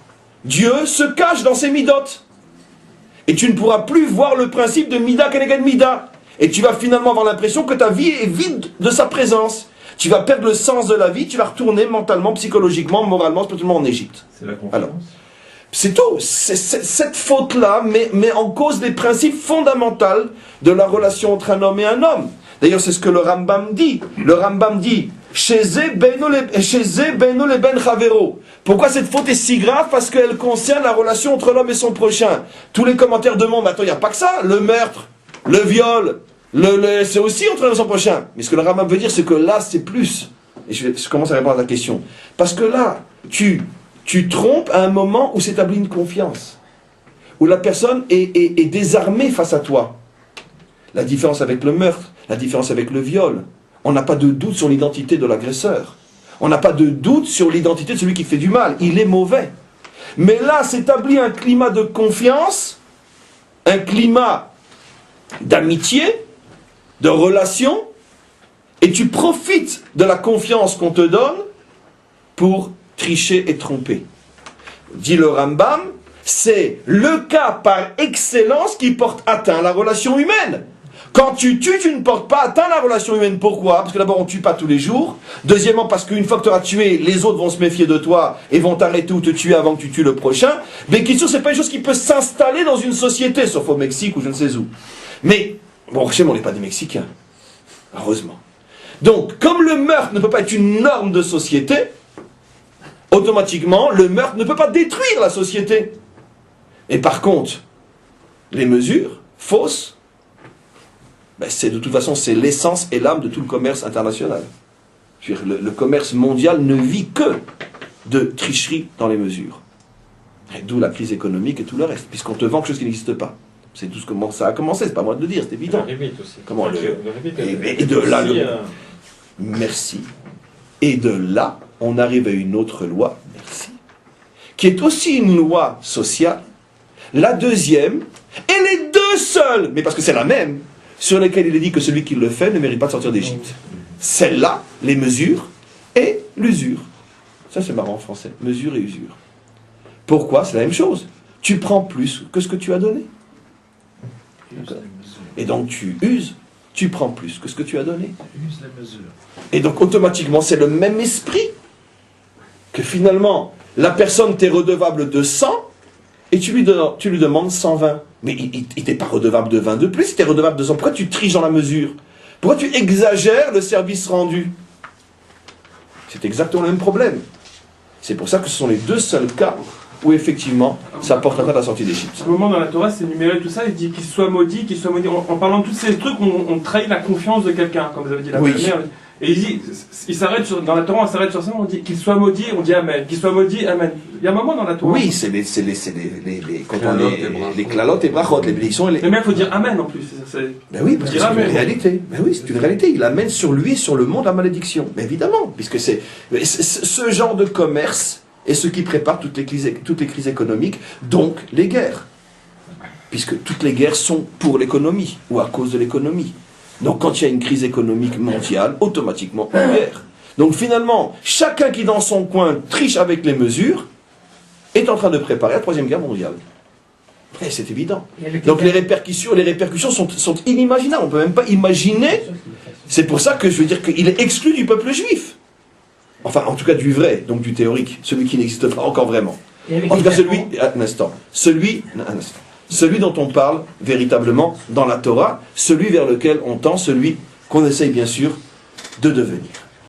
Dieu se cache dans ses midot. Et tu ne pourras plus voir le principe de mida keneged mida. Et tu vas finalement avoir l'impression que ta vie est vide de sa présence. Tu vas perdre le sens de la vie, tu vas retourner mentalement, psychologiquement, moralement, spirituellement en Égypte. C'est la confiance. Alors, c'est tout. Cette faute-là met en cause les principes fondamentaux de la relation entre un homme et un homme. D'ailleurs, c'est ce que le Rambam dit. Le Rambam dit Sheze beinu le ben chavero. Pourquoi cette faute est si grave? Parce qu'elle concerne la relation entre l'homme et son prochain. Tous les commentaires demandent, attends, il n'y a pas que ça. Le meurtre, le viol, c'est aussi entre l'homme et son prochain. Mais ce que le Rambam veut dire, c'est que là, c'est plus. Et je commence à répondre à ta question. Parce que là, tu trompes à un moment où s'établit une confiance. Où la personne est désarmée face à toi. la différence avec le meurtre, la différence avec le viol. On n'a pas de doute sur l'identité de l'agresseur. On n'a pas de doute sur l'identité de celui qui fait du mal. Il est mauvais. Mais là s'établit un climat de confiance, un climat d'amitié, de relation, et tu profites de la confiance qu'on te donne pour tricher et tromper. Dit le Rambam, c'est le cas par excellence qui porte atteinte à la relation humaine. Quand tu tues, tu ne portes pas atteinte à la relation humaine. Pourquoi? Parce que d'abord, on ne tue pas tous les jours. Deuxièmement, parce qu'une fois que tu auras tué, les autres vont se méfier de toi et vont t'arrêter ou te tuer avant que tu tues le prochain. Mais question, c'est pas une chose qui peut s'installer dans une société, sauf au Mexique ou je ne sais où. Mais, bon, chez moi, on n'est pas des Mexicains. Heureusement. Donc, comme le meurtre ne peut pas être une norme de société, automatiquement, le meurtre ne peut pas détruire la société. Et par contre, les mesures fausses, ben c'est de toute façon, c'est l'essence et l'âme de tout le commerce international. Je veux dire, le commerce mondial ne vit que de tricherie dans les mesures. Et d'où la crise économique et tout le reste, puisqu'on te vend quelque chose qui n'existe pas. C'est tout ce que ça a commencé, c'est pas moi de le dire, c'est évident. Le rébit aussi. Comment le rébit, et de là, aussi, merci. Et de là, on arrive à une autre loi, merci, qui est aussi une loi sociale, la deuxième, et les deux seules, mais parce que c'est la même, sur lesquelles il est dit que celui qui le fait ne mérite pas de sortir d'Égypte. Celle-là, les mesures et l'usure. Ça c'est marrant en français, mesure et usure. Pourquoi? C'est la même chose. Tu prends plus que ce que tu as donné. Et donc tu uses, tu prends plus que ce que tu as donné. Et donc automatiquement c'est le même esprit que finalement la personne t'est redevable de 100 et tu lui demandes 120. Mais il t'est pas redevable de 20 de plus, il t'est redevable de 100. Pourquoi tu triches dans la mesure? Pourquoi tu exagères le service rendu? C'est exactement le même problème. C'est pour ça que ce sont les deux seuls cas où effectivement ça porte atteinte à la sortie d'Égypte. À un moment dans la Torah, c'est numéré tout ça, il dit qu'il soit maudit, qu'il soit maudit. En parlant de tous ces trucs, on trahit la confiance de quelqu'un, comme vous avez dit la Oui. mère. Et il dit, il s'arrête dans la Torah, on s'arrête sur ça, on dit qu'il soit maudit, on dit Amen. Qu'il soit maudit, Amen. Il y a un moment dans la Torah. Oui, c'est les klalotes et brachot, les bénédictions et les... Mais même, il faut dire Amen en plus. Ben oui, parce que c'est une réalité. Ben oui, c'est une réalité. Il amène sur lui et sur le monde la malédiction. Mais évidemment, puisque c'est ce genre de commerce est ce qui prépare toutes les crises économiques, donc les guerres. Puisque toutes les guerres sont pour l'économie, ou à cause de l'économie. Donc quand il y a une crise économique mondiale, automatiquement une guerre. Donc finalement, chacun qui dans son coin triche avec les mesures, est en train de préparer la Troisième Guerre mondiale. Et c'est évident. Donc les répercussions sont inimaginables. On ne peut même pas imaginer. C'est pour ça que je veux dire qu'il est exclu du peuple juif. Enfin, en tout cas du vrai, donc du théorique, celui qui n'existe pas encore vraiment. En tout cas, celui dont on parle véritablement dans la Torah, celui vers lequel on tend, celui qu'on essaye bien sûr de devenir.